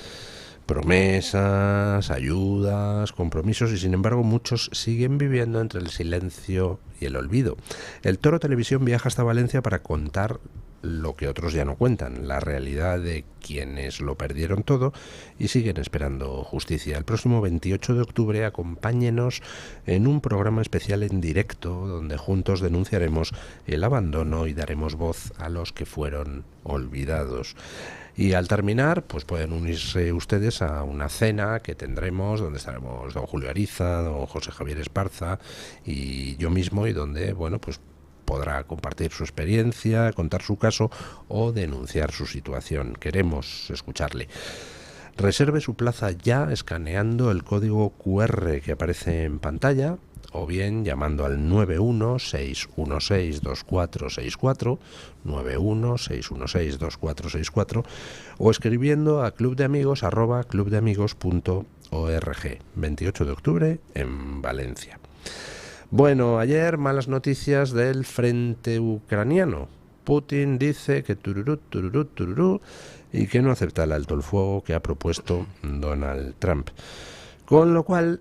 Promesas, ayudas, compromisos, y sin embargo muchos siguen viviendo entre el silencio y el olvido. El Toro Televisión viaja hasta Valencia para contar lo que otros ya no cuentan, la realidad de quienes lo perdieron todo y siguen esperando justicia. El próximo 28 de octubre acompáñenos en un programa especial en directo donde juntos denunciaremos el abandono y daremos voz a los que fueron olvidados. Y al terminar, pues pueden unirse ustedes a una cena que tendremos, donde estaremos don Julio Ariza, don José Javier Esparza y yo mismo, y donde, bueno, pues podrá compartir su experiencia, contar su caso o denunciar su situación. Queremos escucharle. Reserve su plaza ya escaneando el código QR que aparece en pantalla, o bien llamando al 91-616-2464, 91-616-2464, o escribiendo a clubdeamigos@clubdeamigos.org. 28 de octubre en Valencia. Bueno, ayer malas noticias del frente ucraniano. Putin dice que tururú, y que no acepta el alto el fuego que ha propuesto Donald Trump. Con lo cual,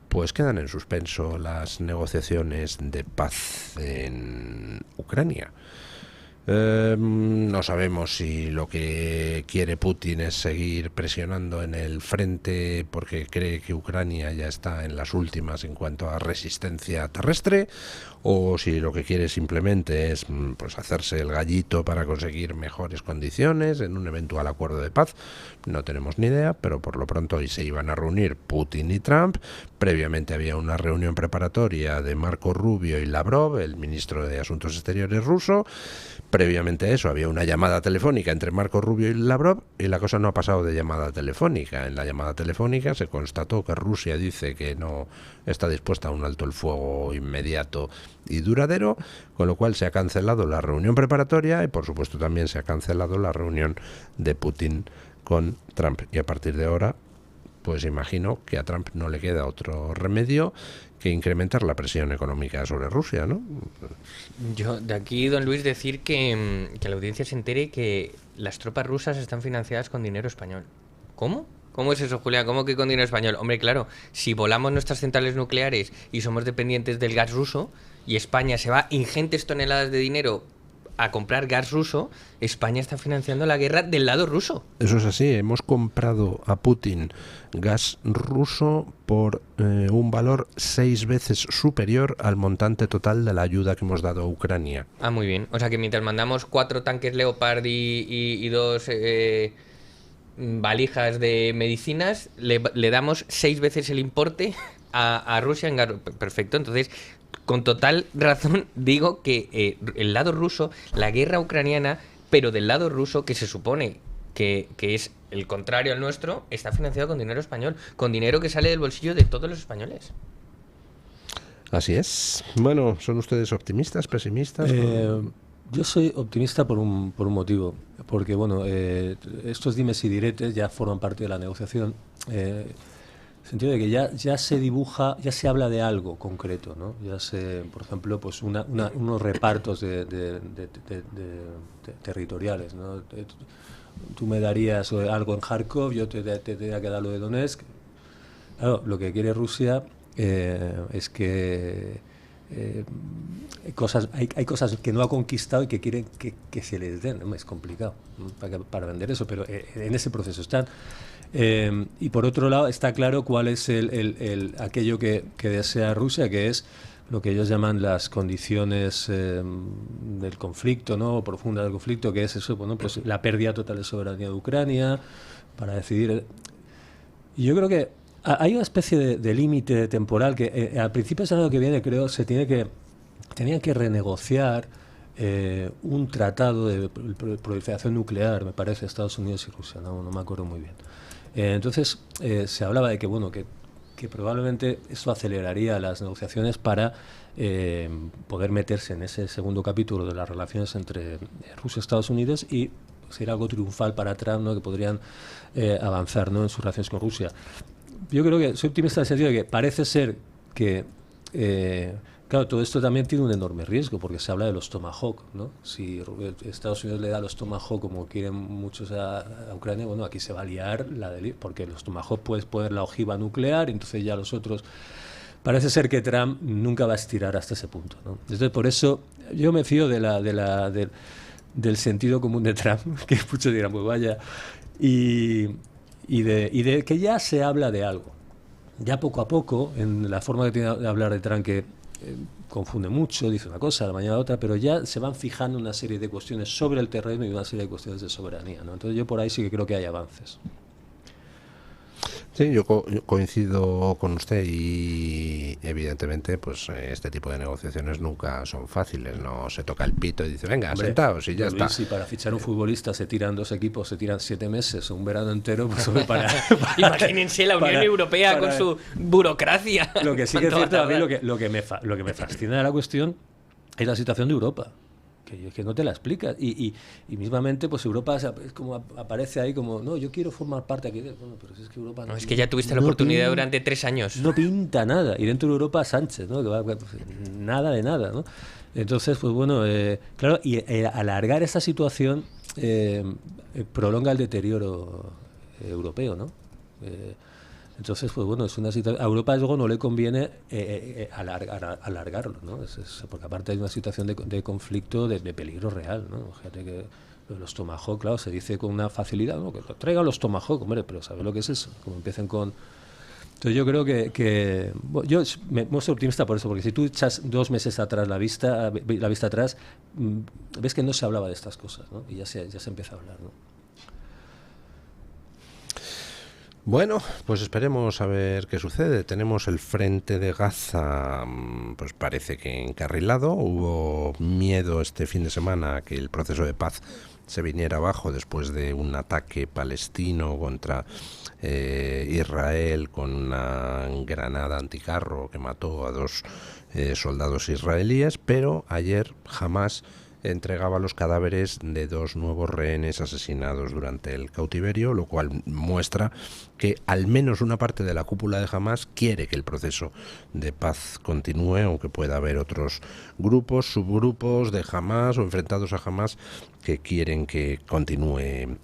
pues quedan en suspenso las negociaciones de paz en Ucrania. No sabemos si lo que quiere Putin es seguir presionando en el frente porque cree que Ucrania ya está en las últimas en cuanto a resistencia terrestre, o si lo que quiere simplemente es pues hacerse el gallito para conseguir mejores condiciones en un eventual acuerdo de paz. No tenemos ni idea, pero por lo pronto hoy se iban a reunir Putin y Trump. Previamente había una reunión preparatoria de Marco Rubio y Lavrov, el ministro de Asuntos Exteriores ruso. Previamente a eso había una llamada telefónica entre Marco Rubio y Lavrov, y la cosa no ha pasado de llamada telefónica. En la llamada telefónica se constató que Rusia dice que no está dispuesta a un alto el fuego inmediato y duradero, con lo cual se ha cancelado la reunión preparatoria y por supuesto también se ha cancelado la reunión de Putin con Trump. Y a partir de ahora, pues imagino que a Trump no le queda otro remedio que incrementar la presión económica sobre Rusia, ¿no? Yo, de aquí, don Luis, decir que la audiencia se entere que las tropas rusas están financiadas con dinero español. ¿Cómo? ¿Cómo es eso, Julián? ¿Cómo que con dinero español? Hombre, claro, si volamos nuestras centrales nucleares y somos dependientes del gas ruso y España se va ingentes toneladas de dinero a comprar gas ruso, España está financiando la guerra del lado ruso. Eso es así, hemos comprado a Putin gas ruso por un valor 6 veces superior al montante total de la ayuda que hemos dado a Ucrania. Ah, muy bien. O sea que mientras mandamos 4 tanques Leopard y 2 valijas de medicinas, le damos 6 veces el importe a Rusia en gas. Perfecto, entonces, con total razón digo que el lado ruso, la guerra ucraniana, pero del lado ruso, que se supone que es el contrario al nuestro, está financiado con dinero español, con dinero que sale del bolsillo de todos los españoles. Así es. Bueno, ¿son ustedes optimistas, pesimistas? Yo soy optimista por un motivo, porque bueno, estos dimes y diretes ya forman parte de la negociación, en el sentido de que ya se dibuja, ya se habla de algo concreto, ¿no? Ya se, por ejemplo, pues unos repartos territoriales, ¿no? Tú me darías algo en Kharkov, yo te tendría que dar lo de Donetsk. Claro, lo que quiere Rusia es que hay cosas que no ha conquistado y que quieren que se les den, ¿no? Es complicado, ¿no? para vender eso, pero en ese proceso están. Y por otro lado está claro cuál es aquello que desea Rusia, que es lo que ellos llaman las condiciones del conflicto, ¿no? Profunda del conflicto, que es eso, bueno, pues la pérdida total de soberanía de Ucrania para decidir. Y yo creo que hay una especie de límite temporal que al principio del año que viene, creo, tenían que renegociar un tratado de proliferación nuclear, me parece, Estados Unidos y Rusia, no me acuerdo muy bien. Entonces se hablaba de que, bueno, que probablemente eso aceleraría las negociaciones para poder meterse en ese segundo capítulo de las relaciones entre Rusia y Estados Unidos y sería algo triunfal para Trump, ¿no? Que podrían avanzar, ¿no? En sus relaciones con Rusia. Yo creo que soy optimista en el sentido de que parece ser que claro, todo esto también tiene un enorme riesgo porque se habla de los Tomahawk, ¿no? Si Estados Unidos le da los Tomahawk como quieren muchos a Ucrania, bueno, aquí se va a liar porque los Tomahawk puedes poner la ojiva nuclear y entonces ya los otros. Parece ser que Trump nunca va a estirar hasta ese punto, ¿no? Entonces por eso yo me fío del sentido común de Trump, que muchos dirán, pues vaya, y de que ya se habla de algo. Ya poco a poco, en la forma que tiene de hablar de Trump, que confunde mucho, dice una cosa, la mañana otra, pero ya se van fijando una serie de cuestiones sobre el terreno y una serie de cuestiones de soberanía, ¿no? Entonces yo por ahí sí que creo que hay avances. Sí, yo coincido con usted y evidentemente pues este tipo de negociaciones nunca son fáciles, no se toca el pito y dice venga, hombre, sentaos y ya está. Si para fichar un futbolista se tiran 2 equipos, se tiran 7 meses o un verano entero, pues para imagínense la Unión Europea con su burocracia. Lo que sí que es cierto, a mí lo que me fascina de la cuestión es la situación de Europa. Que no te la explicas y mismamente pues Europa es como aparece ahí como no, yo quiero formar parte aquí. Bueno, pero es que Europa no, es que ya tuviste la oportunidad durante 3 años, no pinta nada, y dentro de Europa Sánchez, ¿no? Que va, pues, nada de nada, ¿no? Entonces pues bueno, claro, y alargar esta situación prolonga el deterioro europeo, ¿no? Entonces, pues bueno, es una situación. A Europa luego no le conviene alargarlo, ¿no? Porque aparte hay una situación de conflicto, de peligro real, ¿no? Fíjate que los Tomahawk, claro, se dice con una facilidad, ¿no? Que traigan los Tomahawk, hombre, pero ¿sabes lo que es eso? Como empiecen con. Entonces yo creo que yo me muestro optimista por eso, porque si tú echas 2 meses atrás la vista atrás, ves que no se hablaba de estas cosas, ¿no? Y ya se empieza a hablar, ¿no? Bueno, pues esperemos a ver qué sucede. Tenemos el frente de Gaza, pues parece que encarrilado. Hubo miedo este fin de semana a que el proceso de paz se viniera abajo después de un ataque palestino contra Israel con una granada anticarro que mató a 2 soldados israelíes, pero ayer Hamás entregaba los cadáveres de 2 nuevos rehenes asesinados durante el cautiverio, lo cual muestra que al menos una parte de la cúpula de Hamás quiere que el proceso de paz continúe, aunque pueda haber otros grupos, subgrupos de Hamás o enfrentados a Hamás que quieren que continúe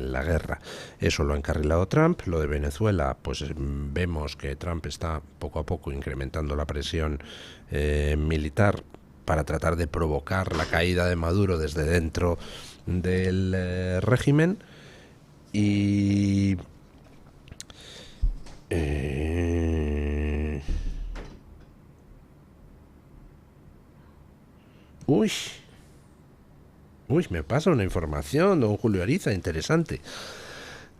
la guerra. Eso lo ha encarrilado Trump. Lo de Venezuela, pues vemos que Trump está poco a poco incrementando la presión militar para tratar de provocar la caída de Maduro desde dentro del régimen. Y me pasa una información, don Julio Ariza, interesante.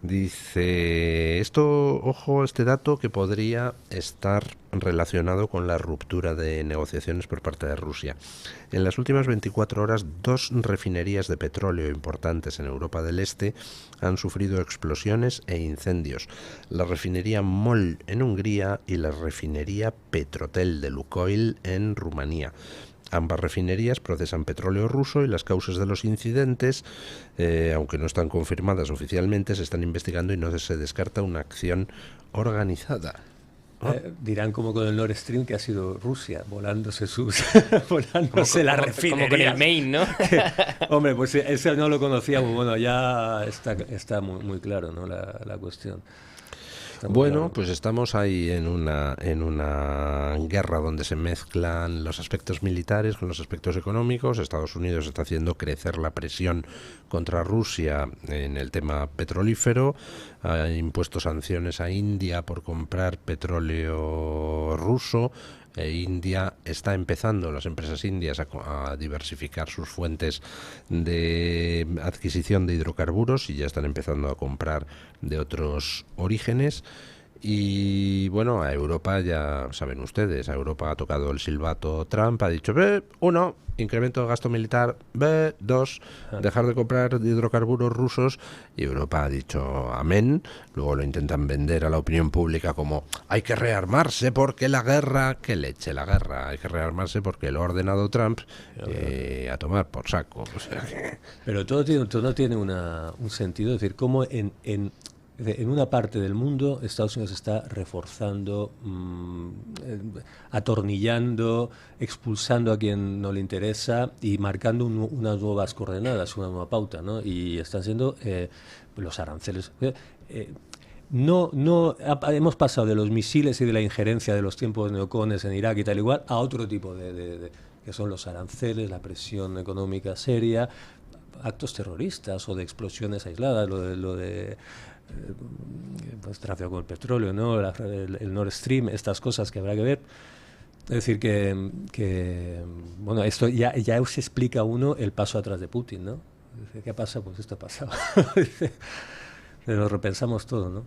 Dice, ojo, este dato que podría estar relacionado con la ruptura de negociaciones por parte de Rusia. En las últimas 24 horas, 2 refinerías de petróleo importantes en Europa del Este han sufrido explosiones e incendios. La refinería MOL en Hungría y la refinería Petrotel de Lukoil en Rumanía. Ambas refinerías procesan petróleo ruso y las causas de los incidentes, aunque no están confirmadas oficialmente, se están investigando y no se descarta una acción organizada. Dirán como con el Nord Stream, que ha sido Rusia volándose la refinería. Como con el Maine, ¿no? Hombre, pues ese no lo conocíamos. Bueno, ya está muy claro, ¿no? La cuestión. Bueno, claro. Pues estamos ahí en una guerra donde se mezclan los aspectos militares con los aspectos económicos. Estados Unidos está haciendo crecer la presión contra Rusia en el tema petrolífero. Ha impuesto sanciones a India por comprar petróleo ruso. India está empezando, las empresas indias, a diversificar sus fuentes de adquisición de hidrocarburos y ya están empezando a comprar de otros orígenes. Y bueno, a Europa, ya saben ustedes, a Europa ha tocado el silbato Trump, ha dicho, 1, incremento de gasto militar, 2, dejar de comprar hidrocarburos rusos, y Europa ha dicho amén. Luego lo intentan vender a la opinión pública como hay que rearmarse porque la guerra, que leche la guerra, hay que rearmarse porque lo ha ordenado Trump, a tomar por saco. O sea que... Pero todo tiene un sentido, es decir, como en una parte del mundo Estados Unidos está reforzando, atornillando, expulsando a quien no le interesa y marcando unas nuevas coordenadas, una nueva pauta, ¿no? Y están siendo los aranceles. Hemos pasado de los misiles y de la injerencia de los tiempos neocones en Irak y tal igual a otro tipo que son los aranceles, la presión económica seria, actos terroristas o de explosiones aisladas, lo de pues, tráfico con el petróleo, ¿no? El Nord Stream, estas cosas que habrá que ver. Es decir, que bueno, esto ya os explica uno el paso atrás de Putin, ¿no? Dice, ¿qué pasa? Pues esto ha pasado. Lo repensamos todo, ¿no?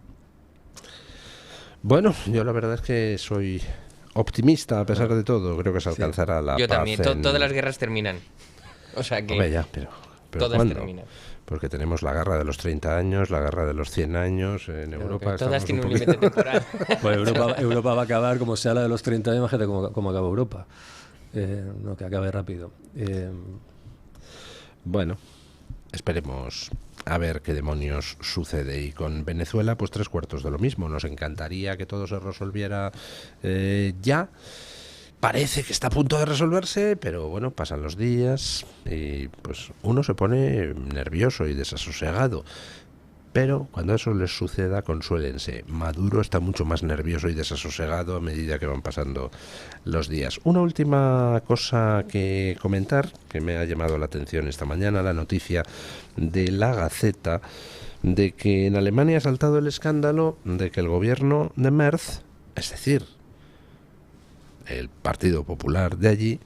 Bueno, yo la verdad es que soy optimista a pesar de todo. Creo que se alcanzará la paz. Yo también. Todas las guerras terminan. O sea que... Hombre, ya, pero todas ¿cuándo? terminan. Porque tenemos la guerra de los 30 años, la guerra de los 100 años, en Europa. Todas tienen un límite temporal. Bueno, Europa va a acabar como sea la de los 30 años, imagínate cómo acaba Europa. No, que acabe rápido. Bueno, esperemos a ver qué demonios sucede. Y con Venezuela, pues 3/4 de lo mismo. Nos encantaría que todo se resolviera ya. Parece que está a punto de resolverse, pero bueno, pasan los días y pues uno se pone nervioso y desasosegado. Pero cuando eso les suceda, consuélense. Maduro está mucho más nervioso y desasosegado a medida que van pasando los días. Una última cosa que comentar, que me ha llamado la atención esta mañana, la noticia de La Gaceta, de que en Alemania ha saltado el escándalo de que el gobierno de Merz, es decir, el Partido Popular de allí,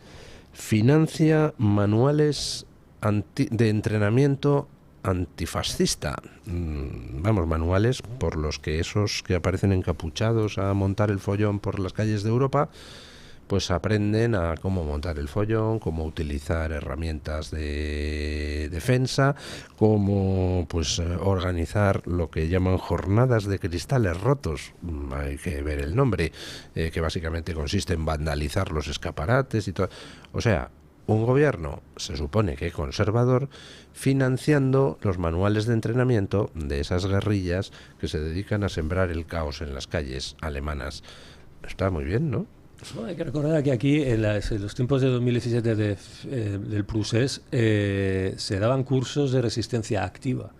financia manuales de entrenamiento antifascista. Vamos, manuales por los que esos que aparecen encapuchados a montar el follón por las calles de Europa, pues aprenden a cómo montar el follón, cómo utilizar herramientas de defensa, cómo pues organizar lo que llaman jornadas de cristales rotos, hay que ver el nombre, que básicamente consiste en vandalizar los escaparates y todo. O sea, un gobierno, se supone que conservador, financiando los manuales de entrenamiento de esas guerrillas que se dedican a sembrar el caos en las calles alemanas. Está muy bien, ¿no? Bueno, hay que recordar que aquí, en los tiempos de 2017 del Prusés, se daban cursos de resistencia activa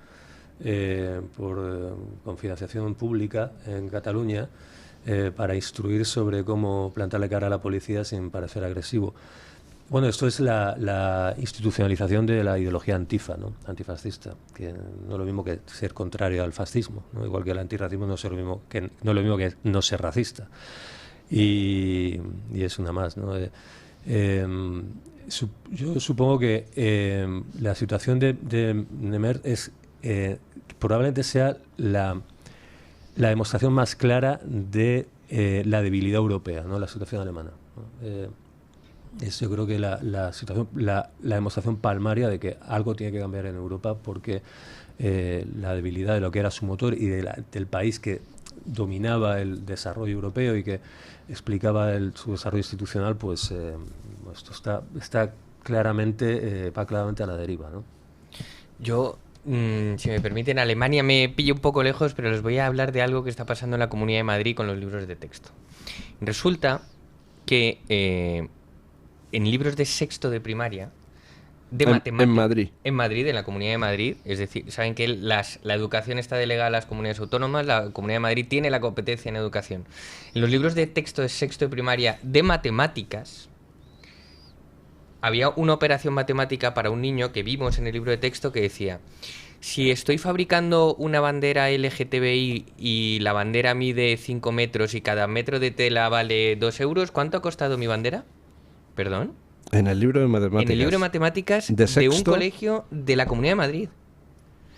con financiación pública en Cataluña para instruir sobre cómo plantarle cara a la policía sin parecer agresivo. Bueno, esto es la institucionalización de la ideología antifa, ¿no? Antifascista, que no es lo mismo que ser contrario al fascismo, ¿no? Igual que el antirracismo no es lo mismo que no ser racista. Y es una más, ¿no? Yo supongo que la situación de Nemer es probablemente sea la demostración más clara de la debilidad europea, ¿no? La situación alemana, ¿no? Yo creo que la demostración palmaria de que algo tiene que cambiar en Europa, porque la debilidad de lo que era su motor y del país que dominaba el desarrollo europeo y que explicaba su desarrollo institucional, pues esto está claramente va claramente a la deriva, ¿no? Yo, si me permiten, Alemania me pilla un poco lejos, pero les voy a hablar de algo que está pasando en la Comunidad de Madrid con los libros de texto. Resulta que en libros de sexto de primaria, de matemáticas... En Madrid, en la Comunidad de Madrid, es decir, saben que la educación está delegada a las comunidades autónomas, la Comunidad de Madrid tiene la competencia en educación. En los libros de texto de sexto de primaria de matemáticas, había una operación matemática para un niño que vimos en el libro de texto que decía: si estoy fabricando una bandera LGTBI y la bandera mide 5 metros y cada metro de tela vale 2 euros, ¿cuánto ha costado mi bandera? ¿Perdón? En el libro de matemáticas. En el libro de matemáticas de un colegio de la Comunidad de Madrid.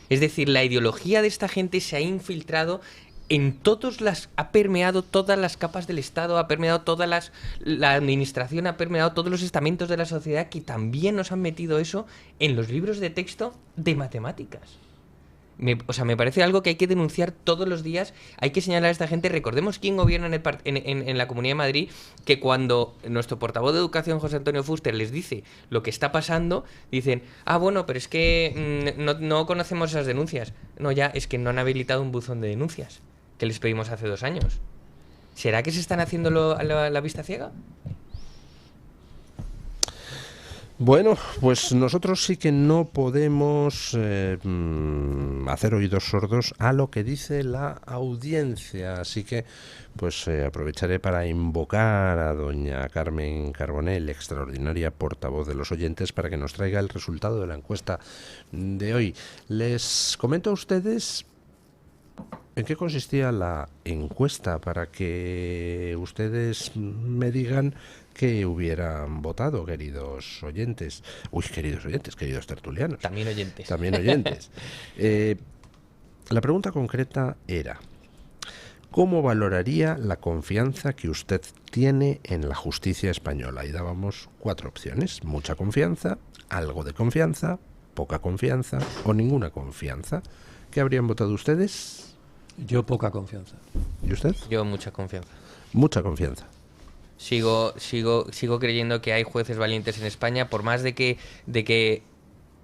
Es decir, la ideología de esta gente se ha infiltrado ha permeado todas las capas del Estado, ha permeado la administración, ha permeado todos los estamentos de la sociedad, que también nos han metido eso en los libros de texto de matemáticas. Me parece algo que hay que denunciar todos los días, hay que señalar a esta gente. Recordemos quién gobierna en la Comunidad de Madrid, que cuando nuestro portavoz de Educación, José Antonio Fuster, les dice lo que está pasando, dicen: bueno, pero es que no conocemos esas denuncias. No, ya, es que no han habilitado un buzón de denuncias que les pedimos hace 2 años. ¿Será que se están haciendo a la vista ciega? Bueno, pues nosotros sí que no podemos hacer oídos sordos a lo que dice la audiencia, así que pues aprovecharé para invocar a doña Carmen Carbonell, extraordinaria portavoz de los oyentes, para que nos traiga el resultado de la encuesta de hoy. Les comento a ustedes en qué consistía la encuesta, para que ustedes me digan que hubieran votado, queridos oyentes. Queridos tertulianos. También oyentes. También oyentes. La pregunta concreta era: ¿cómo valoraría la confianza que usted tiene en la justicia española? Y dábamos 4 opciones: mucha confianza, algo de confianza, poca confianza o ninguna confianza. ¿Qué habrían votado ustedes? Yo poca confianza. ¿Y usted? Yo mucha confianza. Mucha confianza. Sigo creyendo que hay jueces valientes en España, por más de que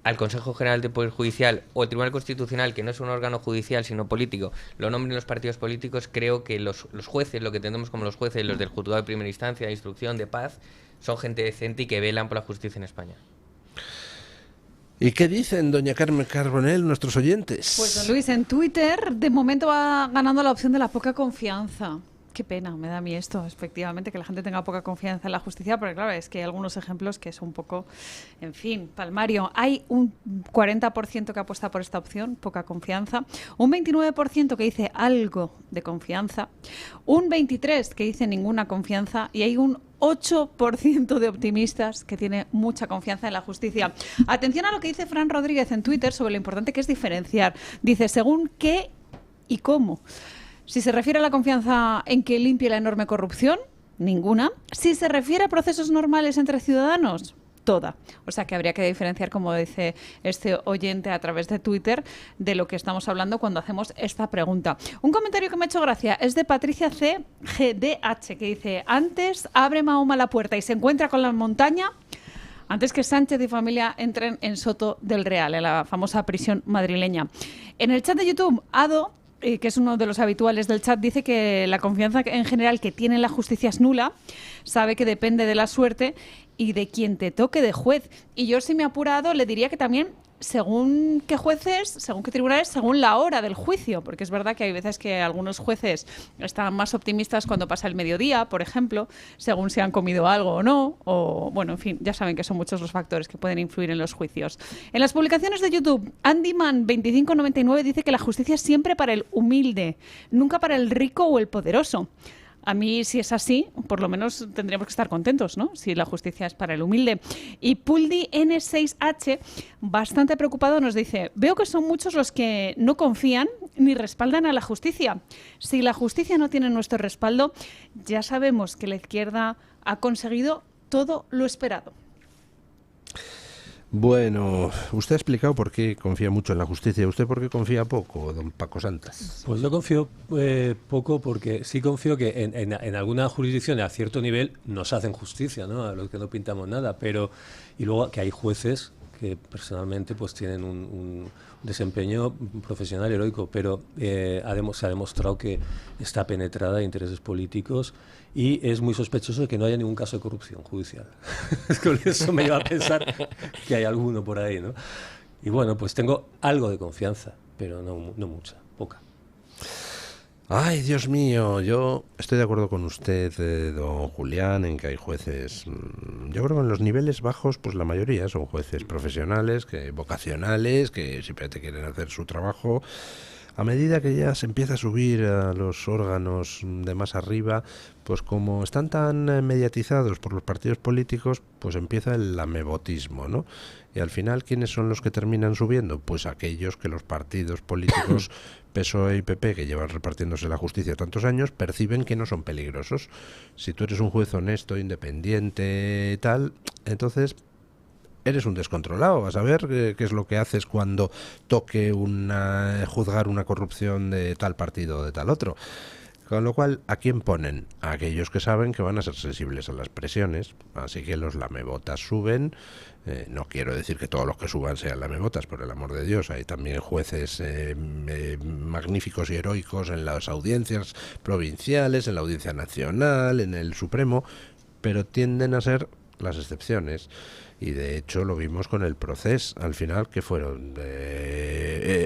al Consejo General del Poder Judicial o el Tribunal Constitucional, que no es un órgano judicial sino político, lo nombren los partidos políticos. Creo que los jueces, lo que entendemos como los jueces, los del juzgado de primera instancia, de instrucción, de paz, son gente decente y que velan por la justicia en España. ¿Y qué dicen, doña Carmen Carbonell, nuestros oyentes? Pues, don Luis, en Twitter de momento va ganando la opción de la poca confianza. Qué pena, me da a mí esto, efectivamente, que la gente tenga poca confianza en la justicia, porque claro, es que hay algunos ejemplos que son un poco, en fin, palmario. Hay un 40% que apuesta por esta opción, poca confianza, un 29% que dice algo de confianza, un 23% que dice ninguna confianza, y hay un 8% de optimistas que tiene mucha confianza en la justicia. Atención a lo que dice Fran Rodríguez en Twitter sobre lo importante que es diferenciar. Dice: según qué y cómo. Si se refiere a la confianza en que limpie la enorme corrupción, ninguna. Si se refiere a procesos normales entre ciudadanos, toda. O sea que habría que diferenciar, como dice este oyente a través de Twitter, de lo que estamos hablando cuando hacemos esta pregunta. Un comentario que me ha hecho gracia es de Patricia CGDH, que dice: antes abre Mahoma la puerta y se encuentra con la montaña, Antes que Sánchez y familia entren en Soto del Real, en la famosa prisión madrileña. En el chat de YouTube, Ado, que es uno de los habituales del chat, dice que la confianza en general que tiene en la justicia es nula, sabe que depende de la suerte y de quien te toque de juez. Y yo, si me apurado, le diría que también según qué jueces, según qué tribunales, según la hora del juicio, porque es verdad que hay veces que algunos jueces están más optimistas cuando pasa el mediodía, por ejemplo, según si han comido algo o no, o bueno, en fin, ya saben que son muchos los factores que pueden influir en los juicios. En las publicaciones de YouTube, Andyman2599 dice que la justicia es siempre para el humilde, nunca para el rico o el poderoso. A mí, si es así, por lo menos tendríamos que estar contentos, ¿no? Si la justicia es para el humilde. Y Puldi N6H, bastante preocupado, nos dice: veo que son muchos los que no confían ni respaldan a la justicia. Si la justicia no tiene nuestro respaldo, ya sabemos que la izquierda ha conseguido todo lo esperado. Bueno, usted ha explicado por qué confía mucho en la justicia. ¿Usted por qué confía poco, don Paco Santas? Pues yo confío poco porque sí confío que en alguna jurisdicción a cierto nivel nos hacen justicia, ¿no? A los que no pintamos nada, pero y luego que hay jueces que personalmente pues tienen un desempeño profesional heroico, pero se ha demostrado que está penetrada de intereses políticos y es muy sospechoso de que no haya ningún caso de corrupción judicial. Con eso me lleva a pensar que hay alguno por ahí, ¿no? Y bueno, pues tengo algo de confianza, pero no mucha, poca. Ay, Dios mío, yo estoy de acuerdo con usted, don Julián, en que hay jueces. Yo creo que en los niveles bajos, pues la mayoría son jueces profesionales, vocacionales, que simplemente quieren hacer su trabajo. A medida que ya se empieza a subir a los órganos de más arriba, pues como están tan mediatizados por los partidos políticos, pues empieza el lamebotismo, ¿no? Y al final, ¿quiénes son los que terminan subiendo? Pues aquellos que los partidos políticos PSOE y PP, que llevan repartiéndose la justicia tantos años, perciben que no son peligrosos. Si tú eres un juez honesto, independiente, tal, entonces eres un descontrolado. Vas a ver qué es lo que haces cuando toque juzgar una corrupción de tal partido o de tal otro. Con lo cual, ¿a quién ponen? A aquellos que saben que van a ser sensibles a las presiones. Así que los lamebotas suben. No quiero decir que todos los que suban sean lamebotas, por el amor de Dios. Hay también jueces magníficos y heroicos en las audiencias provinciales, en la Audiencia Nacional, en el Supremo, pero tienden a ser las excepciones. Y de hecho lo vimos con el Procés, al final, que fueron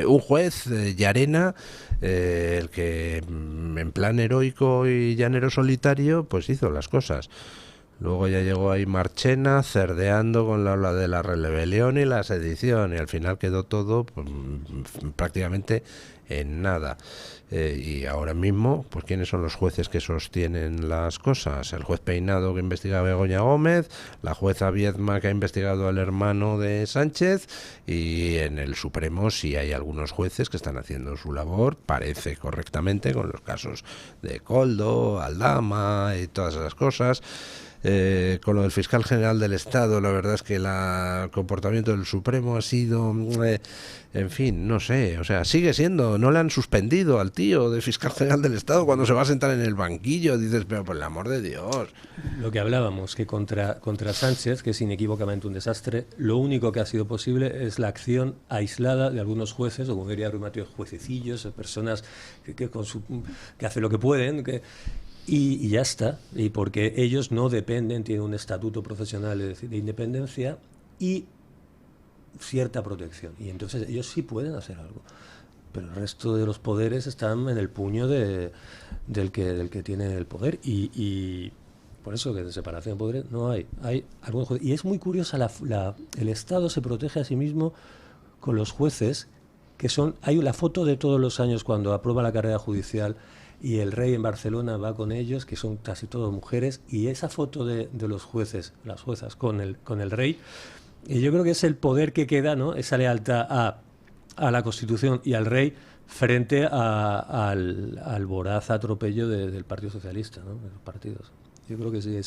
un juez, Llarena, el que en plan heroico y llanero solitario, pues hizo las cosas. Luego ya llegó ahí Marchena cerdeando con la ola de la rebelión y la sedición, y al final quedó todo pues, prácticamente en nada. Y ahora mismo, pues ¿quiénes son los jueces que sostienen las cosas? El juez Peinado, que investiga a Begoña Gómez, la jueza Viedma, que ha investigado al hermano de Sánchez, y en el Supremo sí hay algunos jueces que están haciendo su labor, parece correctamente, con los casos de Koldo, Aldama y todas esas cosas. Con lo del fiscal general del Estado, la verdad es que el comportamiento del Supremo ha sido, en fin, no sé, o sea, sigue siendo, no le han suspendido al tío de fiscal general del Estado cuando se va a sentar en el banquillo, dices, pero por el amor de Dios. Lo que hablábamos, que contra Sánchez, que es inequívocamente un desastre, lo único que ha sido posible es la acción aislada de algunos jueces, o como diría Rumatio, juececillos, personas que hacen lo que pueden, y ya está, y porque ellos no dependen, tienen un estatuto profesional de independencia y cierta protección, y entonces ellos sí pueden hacer algo, pero el resto de los poderes están en el puño del que tiene el poder, y por eso que de separación de poderes no hay algunos jueces. Y es muy curiosa, el Estado se protege a sí mismo con los jueces, que hay la foto de todos los años cuando aprueba la carrera judicial, y el rey en Barcelona va con ellos, que son casi todas mujeres, y esa foto de los jueces, las juezas con el rey, y yo creo que es el poder que queda, ¿no? Esa lealtad a la Constitución y al rey frente al voraz atropello del Partido Socialista, ¿no? De los partidos. Yo creo que sí,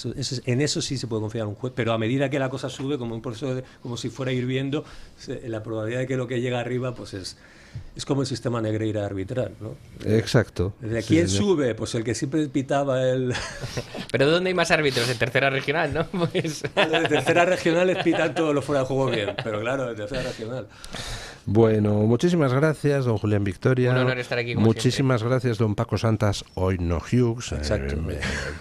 en eso sí se puede confiar en un juez, pero a medida que la cosa sube, como un proceso como si fuera hirviendo, la probabilidad de que lo que llega arriba pues es como el sistema Negreira arbitral, ¿no? Exacto. ¿De quién sube? Pues el que siempre pitaba el... ¿Pero dónde hay más árbitros? En tercera regional, ¿no? Pues... De tercera regional les pitan todos los fuera de juego bien, pero claro, de tercera regional. Bueno, muchísimas gracias, don Julián Victoria. Un honor estar aquí, como muchísimas gracias, don Paco Santas, hoy no Hughes. Exacto.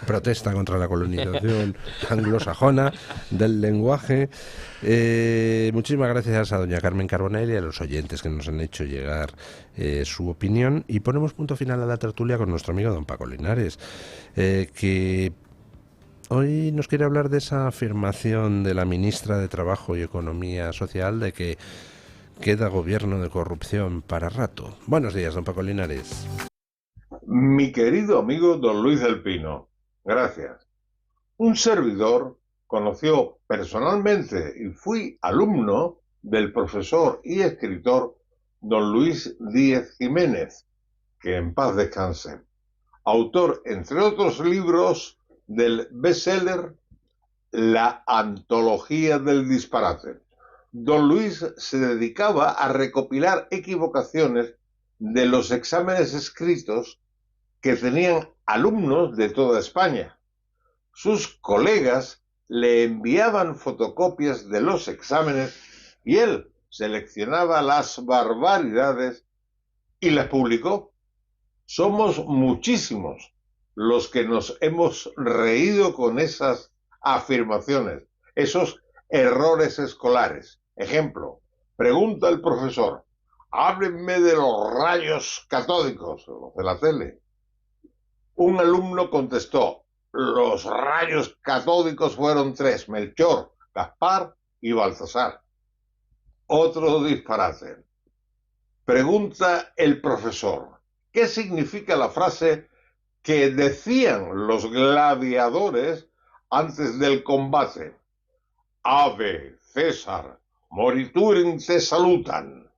Protesta contra la colonización anglosajona del lenguaje. Muchísimas gracias a doña Carmen Carbonell y a los oyentes que nos han hecho llegar su opinión. Y ponemos punto final a la tertulia con nuestro amigo don Paco Linares, que hoy nos quiere hablar de esa afirmación de la ministra de Trabajo y Economía Social de que queda gobierno de corrupción para rato. Buenos días, don Paco Linares. Mi querido amigo don Luis del Pino, gracias. Un servidor conoció personalmente y fui alumno del profesor y escritor don Luis Díez Jiménez, que en paz descanse, autor, entre otros libros, del bestseller La antología del disparate. Don Luis se dedicaba a recopilar equivocaciones de los exámenes escritos que tenían alumnos de toda España. Sus colegas le enviaban fotocopias de los exámenes y él seleccionaba las barbaridades y las publicó. Somos muchísimos los que nos hemos reído con esas afirmaciones, esos errores escolares. Ejemplo, pregunta el profesor, háblenme de los rayos catódicos, los de la tele. Un alumno contestó, los rayos catódicos fueron 3, Melchor, Gaspar y Baltasar. Otro disparate. Pregunta el profesor, ¿qué significa la frase que decían los gladiadores antes del combate? Ave, César, moriturum te salutan.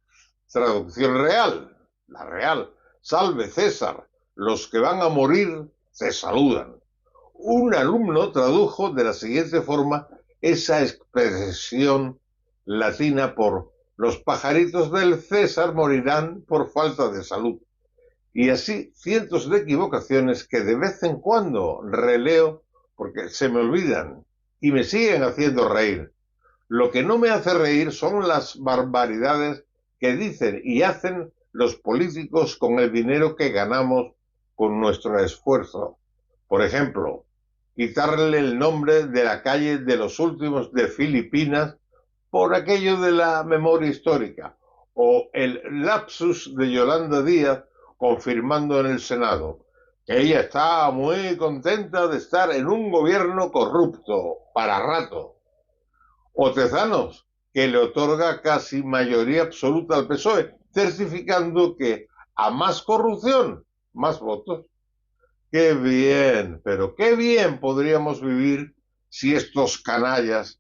Traducción real, la real. Salve César, los que van a morir te saludan. Un alumno tradujo de la siguiente forma esa expresión latina por los pajaritos del César morirán por falta de salud. Y así cientos de equivocaciones que de vez en cuando releo porque se me olvidan y me siguen haciendo reír. Lo que no me hace reír son las barbaridades que dicen y hacen los políticos con el dinero que ganamos con nuestro esfuerzo. Por ejemplo, quitarle el nombre de la calle de los últimos de Filipinas por aquello de la memoria histórica, o el lapsus de Yolanda Díaz confirmando en el Senado que ella está muy contenta de estar en un gobierno corrupto para rato. O Tezanos, que le otorga casi mayoría absoluta al PSOE, certificando que a más corrupción, más votos. ¡Qué bien! Pero qué bien podríamos vivir si estos canallas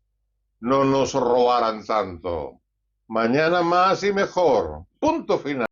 no nos robaran tanto. Mañana más y mejor. Punto final.